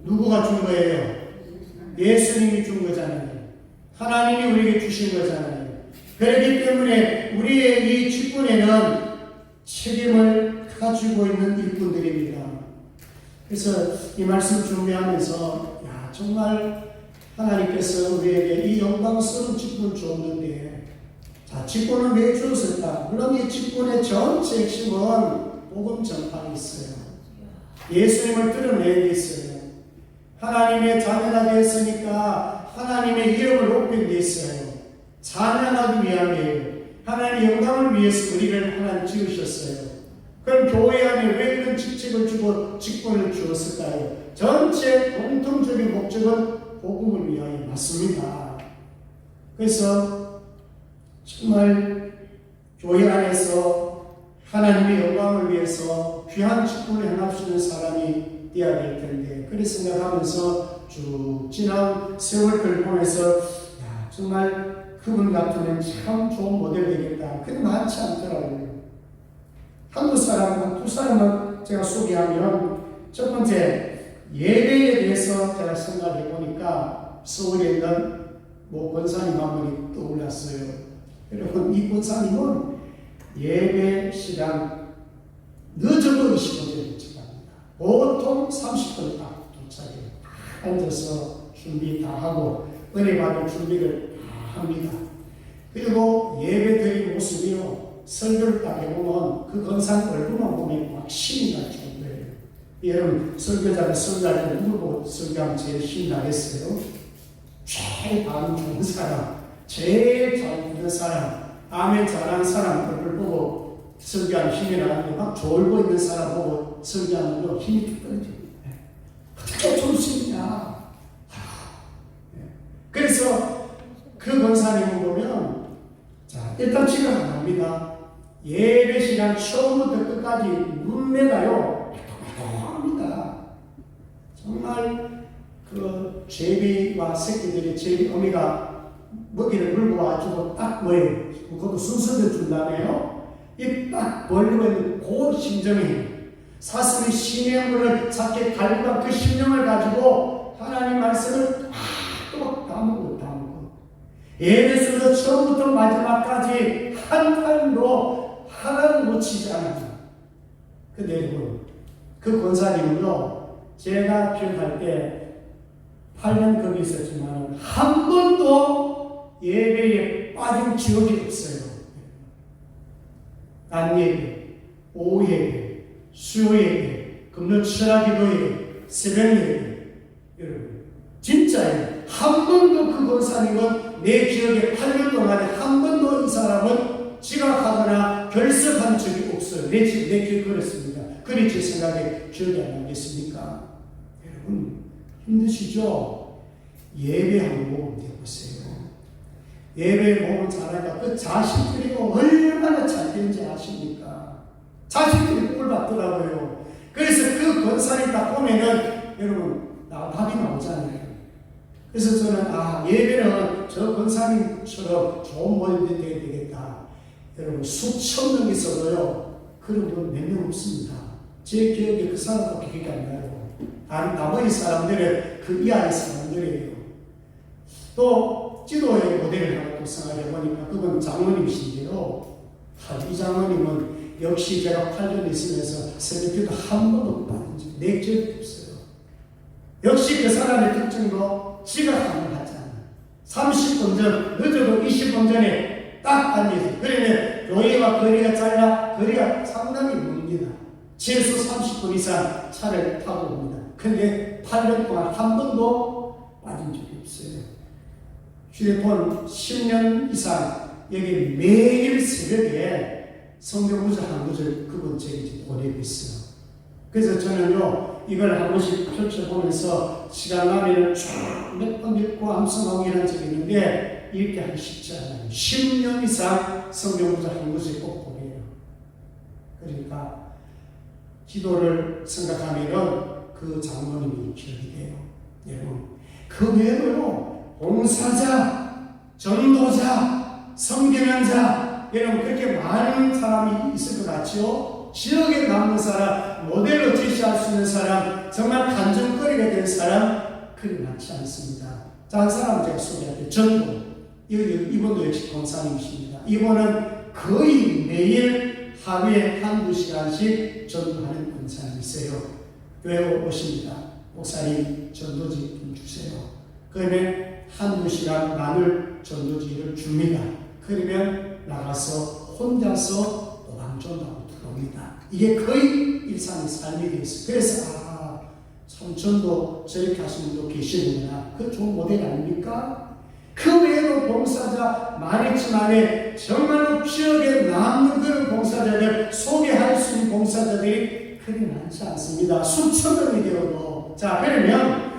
S1: 누구가 준 거예요? 예수님이 준 거잖아요. 하나님이 우리에게 주신 거잖아요. 그렇기 때문에 우리의 이 직분에는 책임을 가지고 있는 일꾼들입니다. 그래서 이 말씀 준비하면서 정말 하나님께서 우리에게 이 영광스러운 직분을 주었는데, 자, 직분을 왜 주었을까? 물론 이 직분의 전체 핵심은 복음 전파에 있어요. 예수님을 드러내야 있어요. 하나님의 자녀가 되었으니까 하나님의 이름을 높이는 데 있어요. 찬양하기 위함이에요. 하나님의 영광을 위해서 우리를 하나님 지으셨어요. 그럼 교회 안에 왜 이런 직책을 주고 직분을 주었을까요? 전체 공통적인 목적은 복음을 위하여 맞습니다. 그래서 정말 교회 안에서 하나님의 영광을 위해서 귀한 직분을 행할 수 있는 사람이 되어야 될 텐데, 그렇게 생각하면서 쭉 지난 세월을 보면서 정말 그분 같으면 참 좋은 모델이 되겠다. 그게 많지 않더라고요. 한두 사람, 두 사람만 제가 소개하면, 첫 번째 예배에 대해서 제가 생각해 보니까 서울에 있는 권사님 한 분이 떠올랐어요. 여러분, 이 권사님은 예배 시간 늦어도 25분 도착합니다. 보통 30분 딱 도착해요. 앉아서 준비 다 하고 은혜 받을 준비를 다 합니다. 그리고 예배 드린 모습이요, 설교를 딱 해보면 그 권사 얼굴만 보면 막 신이 날 정도예요. 여러분, 설교자가 설교할 때 누구 보고 설교하면 제일 신이 나겠어요? 제일 반응 좋은 사람, 제일 잘 듣는 사람, 아멘 잘하는 사람 얼굴 보고 설교하는 힘이 나는데 막 졸고 있는 사람 보고 설교하는 거 힘이 뚝 떨어져요. 어떻게 졸 수 있냐? 그래서 그 권사님을 보면, 자, 일단 지금 안 합니다. 예배 시간 처음부터 끝까지 눈매가요 합니다. 정말 그 제비와 새끼들이 제비 어미가 먹이를 물고 와주고 딱 뭐예요? 그것도 순서대로 준다네요. 이 딱 벌리고 있는 그 심정이, 사슴이 신의 물을 잡게 갈구한 그 심령을 가지고 하나님 말씀을 또 다 먹고 예배에서 처음부터 마지막까지 한 판도 하나를 놓치지 않았다. 근데 여러분, 그 권사님은요 제가 기억할 때 8년 거기 있었지만 한 번도 예배에 빠진 기억이 없어요. 난 예배, 오후 예배, 수요 예배, 금요 철학기도회, 새벽 예배. 여러분 진짜예요. 한 번도 그 권사님은 내 기억에 8년 동안에 한 번도 이 사람은 지각하거나 결석한 적이 없어요. 내 기억이 그렇습니다. 그리 제 생각에 기억이 안 나겠습니까? 여러분 힘드시죠? 예배 한번 모으면 되보세요. 예배 모으면 잘하니까 그 자식들이 얼마나 잘 되는지 아십니까? 자식들이 꼴 받더라고요. 그래서 그 권사님 딱 보면은 여러분 답이 나오잖아요. 그래서 저는 예배는 저 권사님처럼 좋은 모임이 되어야 되겠다. 여러분 수천 명 있어도요 그런 분 몇 명 없습니다. 제 기억에 그 사람밖에 기억이 안 나요. 다른 나머지 사람들은 그 이하의 사람들이에요. 또 지도의 모델을 하나 또 생각해 보니까 그건 장로님이신데요. 이 장로님은 역시 제가 8년 있으면서 새벽기도 한 번도 빠진 적 내 기억이 없어요. 역시 그 사람의 특징도 지각하는 거 같잖아요. 30분 전, 늦어도 20분 전에 딱 앉아있어요. 그러면 교회와 거리가 짧아 거리가 상당히 멉니다. 최소 30분 이상 차를 타고 옵니다. 근데 8년 동안 한 번도 빠진 적이 없어요. 휴대폰 10년 이상 여기 매일 새벽에 성경 구절 한 구절 그분 제게 보내고 있어요. 그래서 저는요 이걸 한 번씩 펼쳐보면서 시간 나면 쭉 몇 번 읽고 암송하고 이런 적이 있는데 이렇게 하기 쉽지 않아요. 10년 이상 성경 구절 한 구절 꼭 보내요. 그러니까 기도를 생각하면 그 장로님이 기억이 돼요. 여러분 그 외에도 봉사자, 전도자, 성경한 자 여러분 그렇게 많은 사람이 있을 것 같죠? 지역에 남는 사람, 모델로 제시할 수 있는 사람, 정말 간증거리가 된 사람 그리 많지 않습니다. 자, 한 사람 제가 소개할게요. 전도. 이분도 역시 권사님이십니다. 이분은 거의 매일 하루에 한두 시간씩 전도하는 권사님이세요. 교회 오십니다. 목사님 전도지 좀 주세요. 그러면 한두 시간 나눌 전도지를 줍니다. 그러면 나가서 혼자서 오방전도하고 들어옵니다. 이게 거의 일상의 삶이 되었어요. 그래서 참 전도 저렇게 하시는 분도 계시는구나. 그 좋은 모델 아닙니까? 그 외에도 봉사자 많았지만 정말로 기억에 남는 그런 봉사자들 소개할 수 있는 봉사자들이 그리 많지 않습니다. 수천 명이 되어도. 자, 그러면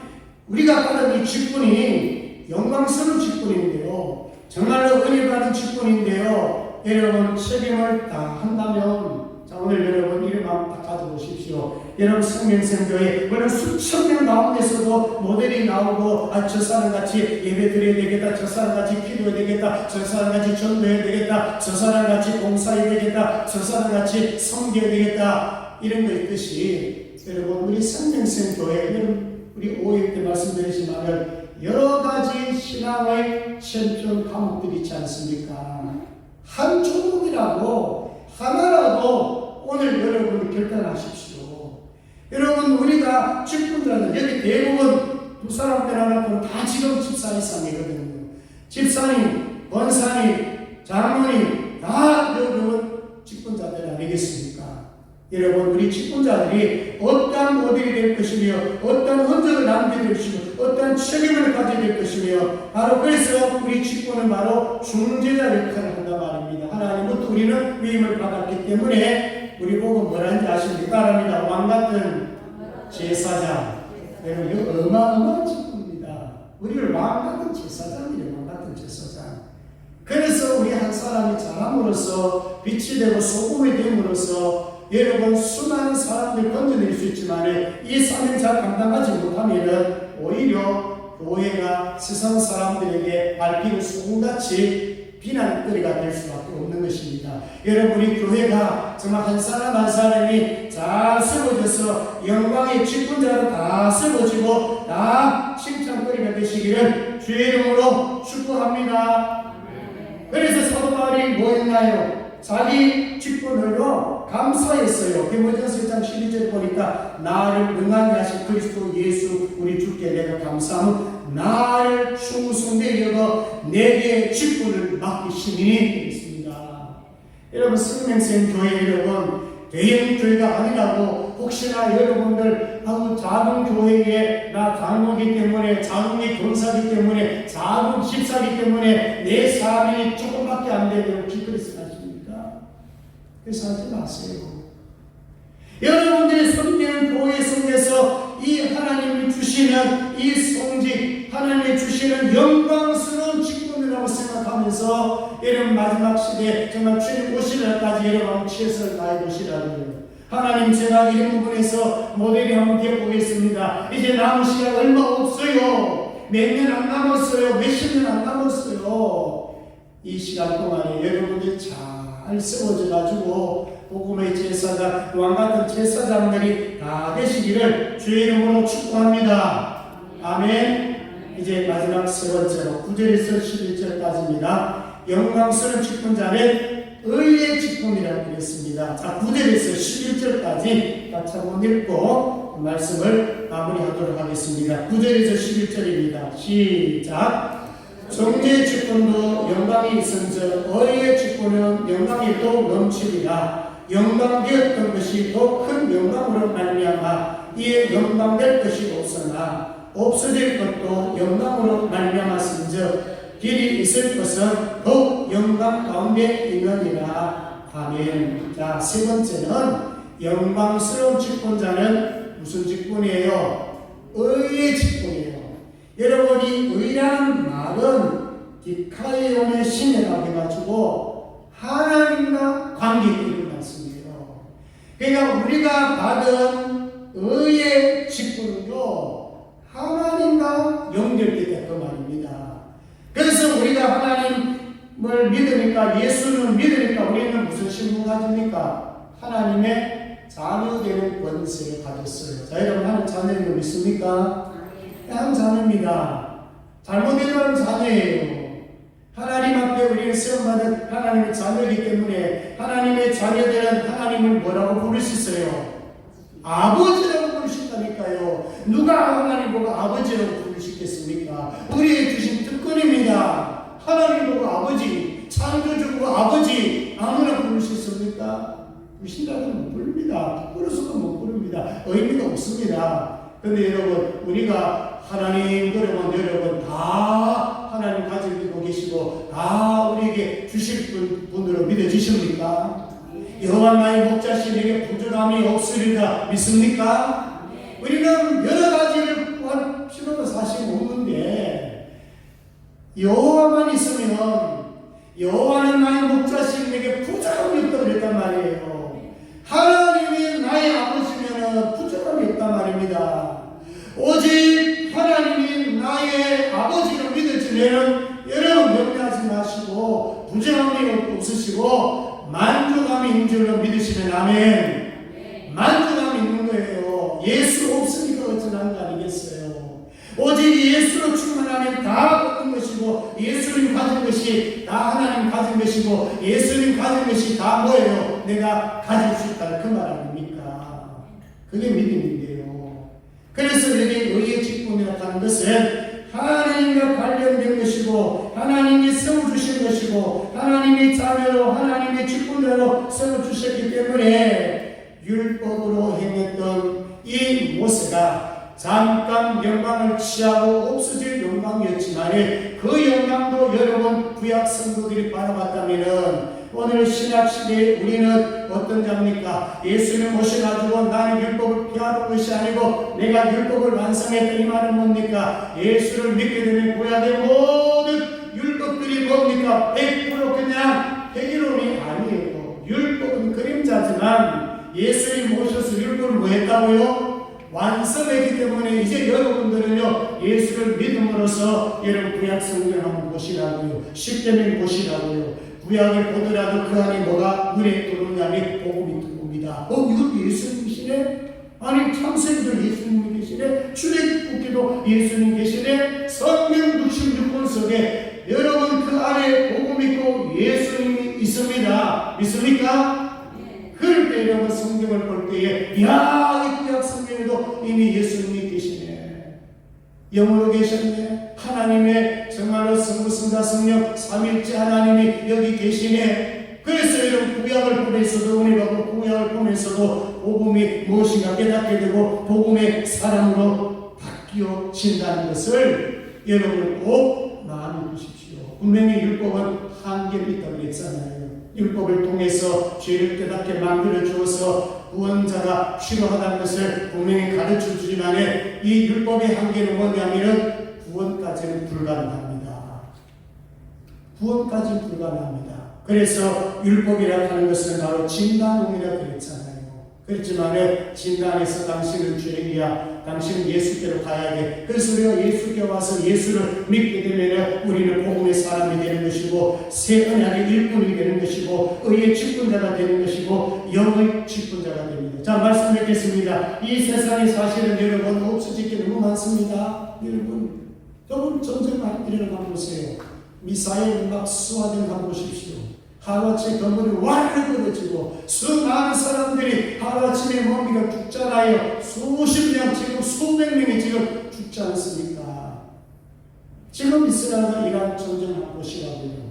S1: 우리가 받은 이 직분이 영광스러운 직분인데요. 정말로 은혜 받은 직분인데요. 여러분 책임을 다 한다면 자, 오늘 여러분 이름 한번 딱 가져보십시오. 여러분 성명생교회 물론 수천 명 가운데서도 모델이 나오고 저 사람같이 예배 드려야 되겠다, 저 사람같이 기도해야 되겠다, 저 사람같이 전도해야 되겠다, 저 사람같이 봉사해야 되겠다, 저 사람같이 섬겨야 되겠다 이런 거 있듯이 여러분 우리 성명생교회 여러분 우리 5일 때 말씀드리지만 여러 가지 신앙의 챔피언 과목들이 있지 않습니까? 한 종목이라도 하나라도 오늘 여러분 결단하십시오. 여러분 우리가 직분자는 여기 대부분 두 사람 빼놓고 다 지금 집사 이상이거든요. 집사님, 권사님, 장로님 다 여러분 직분자들 아니겠습니까? 여러분 우리 직분자들이 어떤 모델이 될 것이며 어떤 흔적을 남게 될 것이며 어떤 책임을 가지게 될 것이며 바로 그래서 우리 직분은 바로 중재자 역할을 한단 말입니다. 하나님부터 우리는 위임을 받았기 때문에 우리 보고 뭐라는지 아십니까? 합니다. 왕같은 제사장. 여러분 이거 어마어마한 직분입니다. 우리를 왕같은 제사장이래요. 왕같은 제사장. 그래서 우리 한 사람이 자람으로써 빛이 되고 소금이 됨으로써 여러분 수많은 사람들 건져낼 수 있지만 이 사명을 잘 감당하지 못하면 오히려 교회가 세상 사람들에게 밟히는 소금같이 비난거리가 될 수밖에 없는 것입니다. 여러분 우리 교회가 정말 한 사람 한 사람이 잘 세워져서 영광의 직분자로 다 세워지고 다 칭찬거리가 되시기를 주의 이름으로 축복합니다. 그래서 사도 바울이 뭐 했나요? 자기 직분을요 감사했어요. 디모데전서 1장 12절 보니까 나를 능하게 하신 그리스도 예수 우리 주께 내가 감사함은 나를 충성되게 여겨 내게 직분을 맡기시니 있습니다. 여러분 승명생 교회 여러분 대형 교회가 아니라고 혹시나 여러분들 작은 교회에 나 장로기 때문에 장로기 권사기 때문에 작은 집사기 때문에 내 삶이 조금밖에 안 되면 기꺼이 생각하십니까? 그래서 하지 마세요. 여러분들의 섬기는 교회 속에서 이 하나님이 주시는 이 성직 하나님이 주시는 영광스러운 직분이라고 생각하면서 여러분 마지막 시대에 정말 주님 오시날까지 여러분 최선을 다해 보시라고요. 하나님 제가 이런 부분에서 모델이 한번 되어보겠습니다. 이제 남은 시간 얼마 없어요. 몇 년 안 남았어요. 몇십 년 안 남았어요. 이 시간 동안에 여러분들 잘 세워져 가지고 복음의 제사장, 왕같은 제사장들이 다 되시기를 주의 이름으로 축복합니다. 아멘. 이제 마지막 세 번째로 9절에서 11절까지입니다. 영광스러운 직분자는 의의 직분이라고 그랬습니다. 자, 9절에서 11절까지 같이 한번 읽고 말씀을 마무리하도록 하겠습니다. 9절에서 11절입니다. 시작. 정죄의 직분도 영광이 있은즉 의의 직분은 영광이 또 넘치리라. 영광되었던 것이 더 큰 영광으로 말미암아 이에 영광될 것이 없으나 없어질 것도 영광으로 말미암았은즉 길이 있을 것은 더욱 영광 가운데 있느니라. 아멘. 자, 세 번째는 영광스러운 직분자는 무슨 직분이에요? 의의 직분이에요. 여러분이 의라는 말은 디카이온의 신이라고 해가지고 하나님과 관계 있는 말씀이에요. 그러니까 우리가 받은 의의 직분은요 하나님과 연결되다 그 말입니다. 그래서 우리가 하나님을 믿으니까 예수를 믿으니까 우리는 무슨 신분 가집니까? 하나님의 자녀되는 권세를 가졌어요. 자, 여러분 하나님 자녀인 거 믿습니까? 한 자녀입니다. 잘못되면 자녀예요. 하나님 앞에 우리가 세움받은 하나님의 자녀이기 때문에 하나님의 자녀들은 하나님을 뭐라고 부를 수 있어요? 아버지라고 부를 수 있다니까요. 누가 하나님 보고 아버지라고 부를 수 있겠습니까? 우리의 주신 특권입니다. 하나님 보고 아버지, 창조주 보고 아버지 아무나 부를 수 있습니까? 부신다고는 못 부릅니다. 부르서도 못 부릅니다. 의미가 없습니다. 근데 여러분 우리가 하나님 그러면 여러분 다 하나님 가지고 계시고 다 우리에게 주실 분으로 믿어지십니까? 여호와 나의 목자시 내게 부족함이 없으리라 믿습니까? 우리는 여러 가지를 구할 필요도 사실 없는데 여호와만 있으면 여호와는 나의 목자시 내게 부족함이 없다 그랬단 말이에요. 하나님이 나의 아버지면 부족함이 없단 말입니다. 오직 하나님이 나의 아버지를 믿어지면 여러분 염려하지 마시고 부정함이 없으시고 만족함이 있는 줄로 믿으시면 아멘. 만족함이 있는 거예요. 예수 없으니까 어쩌는 거 아니겠어요. 오직 예수로 충만하면 다 얻는 것이고 예수님 가진 것이 다 하나님 가진 것이고 예수님 가진 것이 다 뭐예요? 내가 가질 수 있다 그 말 아닙니까? 그게 믿음인데요. 그래서 여기 의의 직분이라고 하는 것은 하나님과 관련된 것이고 하나님이 세워주신 것이고 하나님이 자녀로 하나님의 직분으로 세워주셨기 때문에 율법으로 행했던 이 모세가 잠깐 영광을 취하고 없어질 영광이었지만 그 영광도 여러분 구약 성도들이 바라봤다면 오늘 신약시대에 우리는 어떤 자입니까? 예수님 오셔가지고 나는 율법을 피하는 것이 아니고 내가 율법을 완성했다 이 말은 뭡니까? 예수를 믿게 되면 구약의 모든 율법들이 뭡니까? 100% 그냥 폐기론이 아니에요. 율법은 그림자지만 예수님 오셔서 율법을 뭐 했다고요? 완성했기 때문에 이제 여러분들은요 예수를 믿음으로써 여러분 구약 성경을 한번 보시라고요. 십계명 보시라고요. 구약을 보더라도 그 안에 뭐가 눈에 들어오냐면 복음이 들어옵니다. 이거 예수님이시네? 아니 창세기도 예수님이 계시네? 출애굽기도 예수님 계시네? 성경 66권 속에 여러분 그 안에 복음이 있고 예수님이 있습니다. 믿습니까? 그럴 때 여러분 성경을 볼 때에 이 구약 성경에도 이미 예수님이 계시네. 영으로 계셨네. 하나님의 정말로 성부성자 성령 삼일째 하나님이 여기 계시네. 그래서 여러분 구약을 보면서도 은혜 받고 구약을 보면서도 복음이 무엇인가 깨닫게 되고 복음의 사람으로 바뀌어진다는 것을 여러분 꼭 마음에 두십시오. 분명히 율법은 한계가 있다고 했잖아요. 율법을 통해서 죄를 깨닫게 만들어 주어서 구원자가 필요하다는 것을 분명히 가르쳐 주지만 이 율법의 한계는 뭐냐면 구원까지는 불가능합니다. 구원까지는 불가능합니다. 그래서 율법이라고 하는 것은 바로 진단용이라고 그랬잖아요. 그렇지만 진단에서 당신은 죄인이야. 당신은 예수께로 가야 돼. 그래서 우리가 예수께 와서 예수를 믿게 되면 우리는 복음의 사람이 되는 것이고 새 언약의 일꾼이 되는 것이고 의의 직분자가 되는 것이고 영의 직분자가 됩니다. 자, 말씀 드리겠습니다. 이 세상에 사실은 여러분 없어질 게 너무 많습니다. 여러분 전쟁만 일어나 보세요. 미사일 막 쏘아대는 거 보십시오. 하루아침에 건물이 완전히 끊어지고 수많은 사람들이 하루아침에 몸이가 죽잖아요. 수십 명, 지금 수백 명이 지금 죽지 않습니까? 지금 이스라엘과 이란 전쟁을 보시라고요.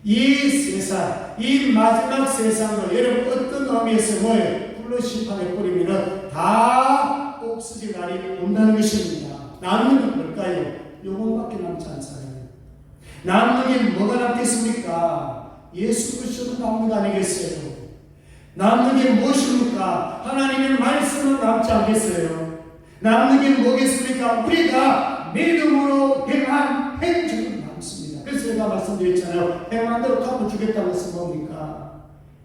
S1: 이 세상, 이 마지막 세상도 여러분 어떤 의미에서 뭐예요? 불로 심판해 버리면 다 없어질 날이 온다는 것입니다. 남는 건 뭘까요? 요것밖에 남지 않잖아요. 남는 게 뭐가 남겠습니까? 예수 그리스도 남는 거 아니겠어요? 남는 게 무엇입니까? 하나님의 말씀은 남지 않겠어요? 남는 게 뭐겠습니까? 우리가 믿음으로 행한 행적은 남습니다. 그래서 제가 말씀드렸잖아요. 행한 대로 갚아 주겠다는 것은 뭡니까?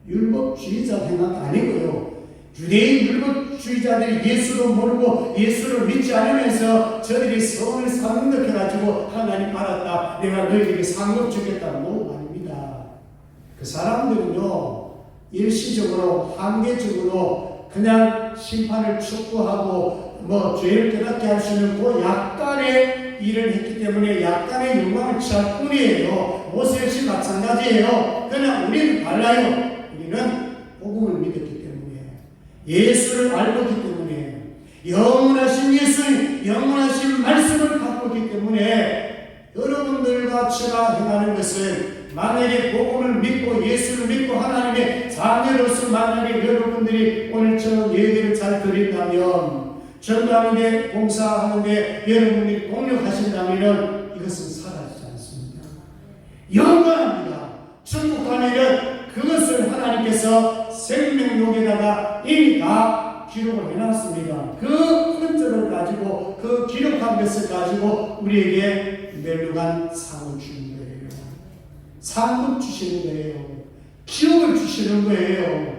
S1: 율법주의자 행한 거 아니고요. 유대인 율법주의자들이 예수도 모르고 예수를 믿지 않으면서 저들이 성을 상급해가지고 하나님 알았다. 내가 너희에게 상급 주겠다는 거 아닙니다. 그 사람들은요, 일시적으로, 한계적으로 그냥 심판을 촉구하고 죄를 깨닫게 할 수 있는 그 약간의 일을 했기 때문에 약간의 영광을 취할 뿐이에요. 모세시 마찬가지예요. 그러나 우리는 달라요. 우리는 복음을 믿었기 때문에, 예수를 알고 있기 때문에, 영원하신 예수님, 영원하신 말씀을 갖고 있기 때문에 여러분들과 제가 행하는 것은 만약에 복음을 믿고 예수를 믿고 하나님의 자녀로서 만약에 여러분들이 오늘처럼 예배를 잘 드린다면 전도하는데 봉사하는데 여러분들이 동력하신다면 이것은 사라지지 않습니다. 영원합니다. 천국 가면은 그것을 하나님께서 생명록에다가 이미 다 기록을 해놨습니다. 그 흔적을 가지고 그 기록한 것을 가지고 우리에게 멸류관 상을 주는 거예요. 상급 주시는 거예요. 기업을 주시는 거예요.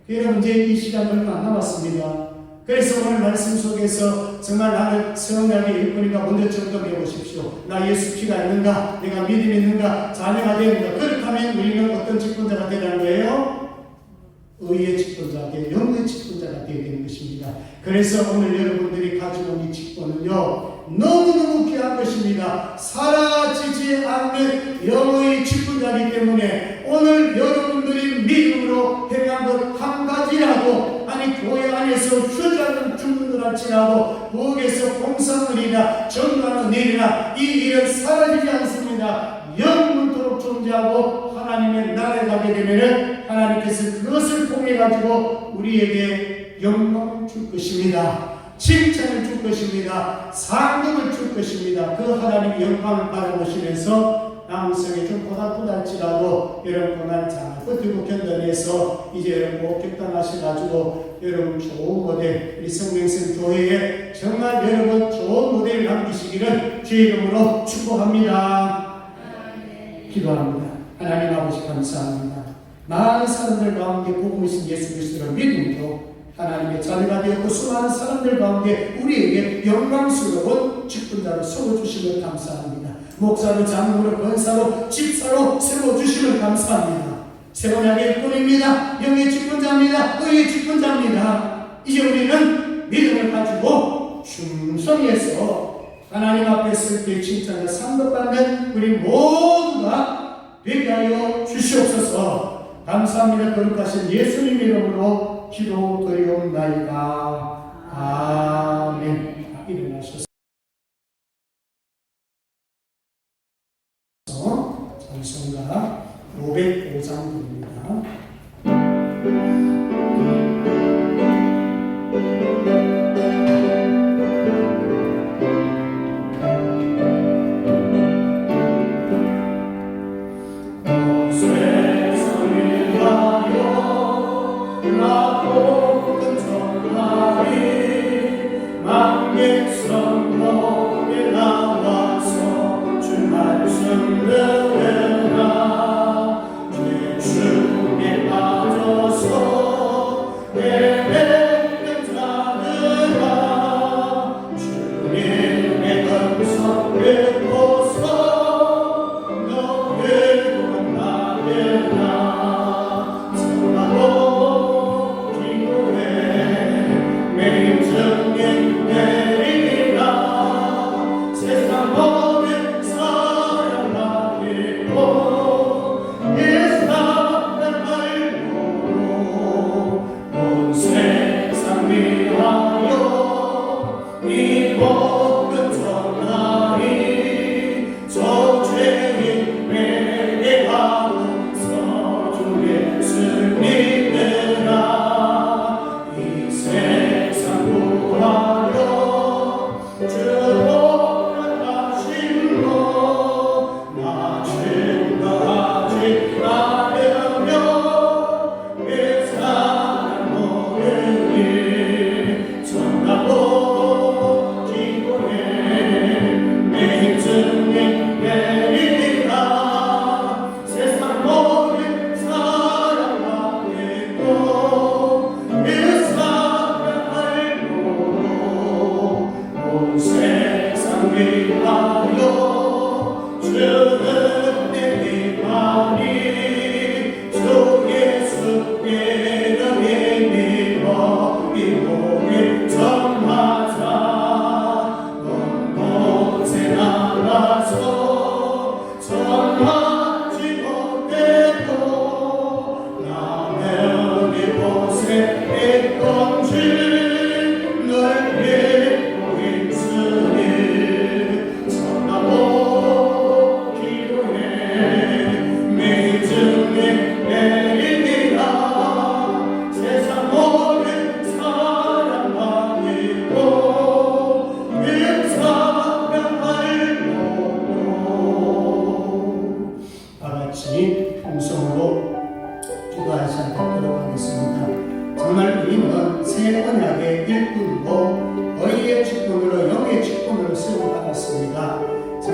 S1: 여러분 이제 이 시간 얼마 안 남았습니다. 그래서 오늘 말씀 속에서 정말 나는 성령의 일꾼인가 먼저 점검해 보십시오. 나 예수 피가 있는가? 내가 믿음이 있는가? 자녀가 되는가? 그렇다면 우리는 어떤 직분자가 되는 거예요? 의의 직분자가 되고 영의 직분자가 되어야 되는 것입니다. 그래서 오늘 여러분들이 가지고 온 이 직분은요 너무너무 귀한 것입니다. 사라지지 않는 영의 직분자이기 때문에 오늘 여러분들이 믿음으로 행한 것 한 가지라도 아니 교회 안에서 휴자는 죽는 것 할지라도 부엌에서 봉사물이나 전도하는 일이나 이 일은 사라지지 않습니다. 영원토록 존재하고 하나님의 나라에 가게 되면 하나님께서 그것을 통해 가지고 우리에게 영광을 줄 것입니다. 칭찬을 줄 것입니다. 상급을 줄 것입니다. 그 하나님의 영광을 바라보시면서 남성이 좀 고달할지라도 여러분 고난 잘 버티고 견뎌내서 이제 여러분 꼭 결단하셔가지고 여러분 좋은 모델 우리 성명생 교회에 정말 여러분 좋은 모델을 남기시기를 주의 이름으로 축복합니다. 기도합니다. 하나님 아버지 감사합니다. 많은 사람들 가운데 복음이신 예수 그리스도를 믿음으로 하나님의 자녀가 되었고 수많은 사람들 가운데 우리에게 영광스러운 직분자로 세워주시면 감사합니다. 목사로, 장로로, 권사로, 집사로 세워주시면 감사합니다. 새로운 약의 일꾼입니다. 영의 직분자입니다. 의의 직분자입니다. 이제 우리는 믿음을 가지고 충성해서 하나님 앞에 쓸 때 칭찬과 상급받는 우리 모두가 되게 하여 주시옵소서. 감사합니다. 거룩하신 예수님 이름으로 기도드리옵나이다. 아멘. 일어나셔서 찬송가 505장입니다.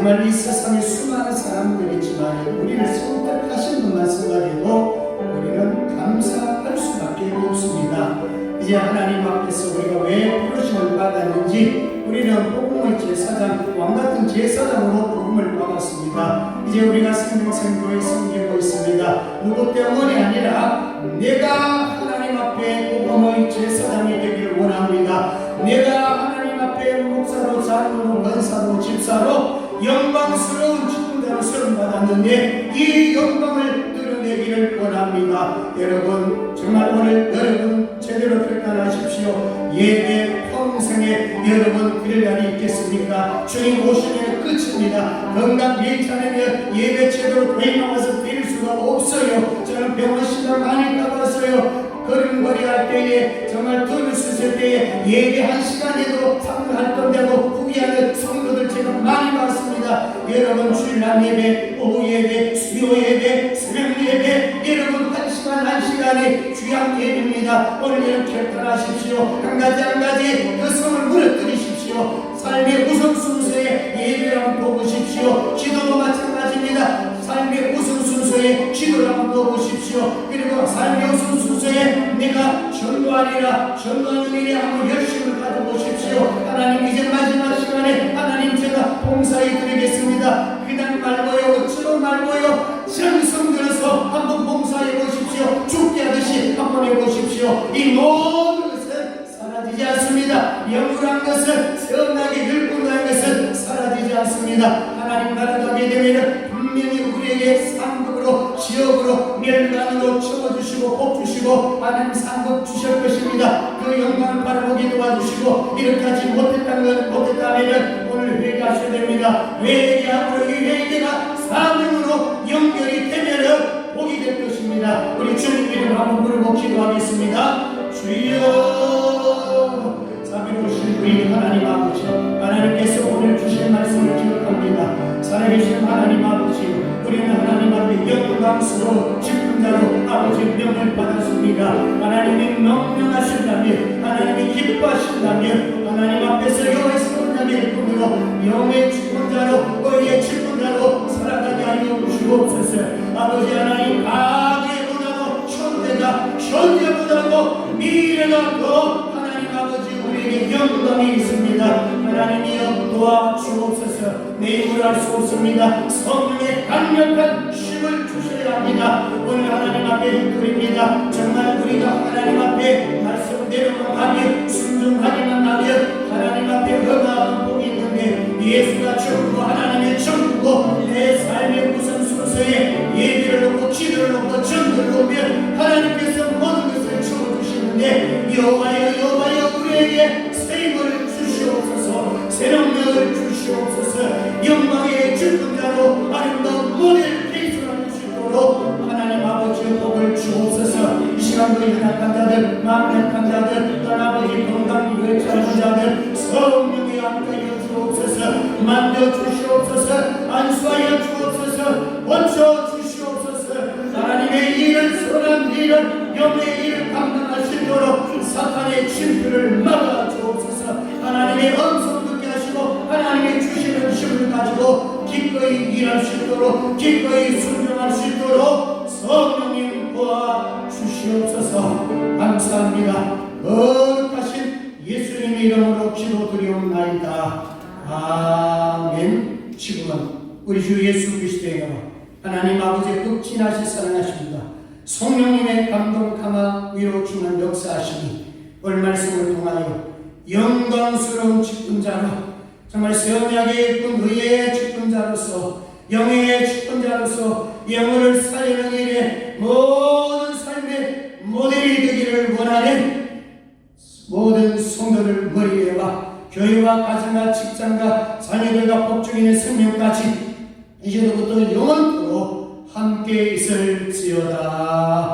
S1: 정말 이 세상에 수많은 사람들이 있지만 우리를 선택하신 분만 생각해도 우리는 감사할 수밖에 없습니다. 이제 하나님 앞에서 우리가 왜 부르심을 받았는지 우리는 복음의 제사장, 왕같은 제사장으로 부름을 받았습니다. 이제 우리가 생명생교에 섬기고 있습니다. 누구 때문이 아니라 내가 하나님 앞에 복음의 제사장이 되기를 원합니다. 내가 하나님 앞에 목사로, 장로로, 권사로, 집사로 영광스러운 직분대로 쓰임받았는데 이 영광을 드러내기를 원합니다. 여러분 정말 오늘 여러분 제대로 결단하십시오. 예배 평생에 여러분 그럴 날이 있겠습니까? 주님 오시면 끝입니다. 건강 괜찮으면 예배 제대로 회의나와서 드릴 수가 없어요. 저는 병원 시간 많이 가봤어요. 걸음걸이 할 때에 정말 돈을 쓰실 때에 예배 한 시간에도 상주할 건데도 후기하는 성도들 제가 많이 봤습니다. 여러분 주일날 예배, 오후 예배, 수요 예배, 새벽 예배 여러분 한 시간에 귀한 예배입니다. 오늘 결단하십시오. 한 가지 그 성을 무너뜨리십시오. 삶의 우선순서에 예배를 한번 보십시오. 기도도 마찬가지입니다. 삶의 우선순서에 기도를 한번 보십시오. 그리고 삶의 우선순서에 내가 전도하리라 전도하는 일에 한번 열심을 가져보십시오. 하나님 이제 마지막 시간에 하나님 제가 봉사해 드리겠습니다. 그냥 말고요 어찌로 말고요 정성 들어서 한번 봉사해 보십시오. 죽게 하듯이 한번 해보십시오. 이 모든 것은 사라지지 않습니다. 영원한 것은 세어나게 늙고난 것은 사라지지 않습니다. 하나님 나라 가게 되면 분명히 우리에게 상급으로 지역으로 멸관으로 채워주시고 복 주시고 하나님 상급 주실 것입니다. 그 영광을 바라보게 도와주시고 이렇게 하지 못했다면 오늘 회개하셔야 됩니다. 회개하고 이 회개가 사명으로 연결이 되면 복이 될 것입니다. 우리 주님 이름 한번 부르고 기도하겠습니다. 주여 자비로우신 우리 하나님 아버지, 하나님께서 오늘 주신 말씀을 기억합니다. 살아계신 하나님 아버지, 우리는 하나님 앞에 영광스러워 직분자로 아버지 명을 받았습니다. 하나님이 명령하신다면, 하나님이 기뻐하신다면, 하나님 앞에서 여호와의 선자의 꿈으로 영의 직분자로 의의 직분자로 살아가게 하여 주시옵소서. 아버지 하나님, 가계보다도 현재보다도 미래가 더 아버지 우리에게 영광이 있습니다. 하나님이여 도와주옵소서. 내 힘을 알 수 없습니다. 성령의 강력한 힘을 주셔야 합니다. 오늘 하나님 앞에 드립니다. 정말 우리가 하나님 앞에 말씀대로만 하며 순종하기만 하며 하나님 앞에 허가하는 복이 있는데 예수가 전부 하나님의 전부고 내 삶의 우선 순서에 예배를 놓고 기도를 놓고 전도를 놓으면 하나님께서 모든 것을 주어주시는데 여호와여 우리에게 새 힘을 주시옵소서. 새 능력을 주시옵소서. 영광의 주권자로 아름다운 모델 케이스를 주시도록 하나님 아버지의 복을 주옵소서. 이 시간도 연약한 자들, 마음 약한 자들, 또 아버지 건강 유해한 자들 성령의 함께하여 주옵소서. 만져 주시옵소서. 안수하여 주옵소서. 원쳐 주시옵소서. 하나님의 일을 선한 일을 영의 일을 감당하시도록 사탄의 침투를 막아 주옵소서. 하나님의 음성 듣게 하시고 하나님의 주시는 힘을 가지고 기꺼이 일할 수 있도록 기꺼이 순종할 수 있도록 성령님 도와 주시옵소서. 감사합니다. 거룩하신 예수님의 이름으로 기도드리옵나이다. 아멘. 지금은 우리 주 예수 그리스도의 이름으로 하나님 아버지의 극진하신 사랑하십니다. 성령님의 감동 강화 위로 주는 역사하시니 오늘 말씀을 통하여 영광스러운 직분자로 정말 세언약의 예쁜 의의 직분자로서 영의 직분자로서 영혼을 살리는 일에 모든 삶의 모델이 되기를 원하는 모든 성도들 머리에와 교회와 가정과 직장과 자녀들과 복종인의 생명까지 이제부터 영원토록 함께 있을지어다.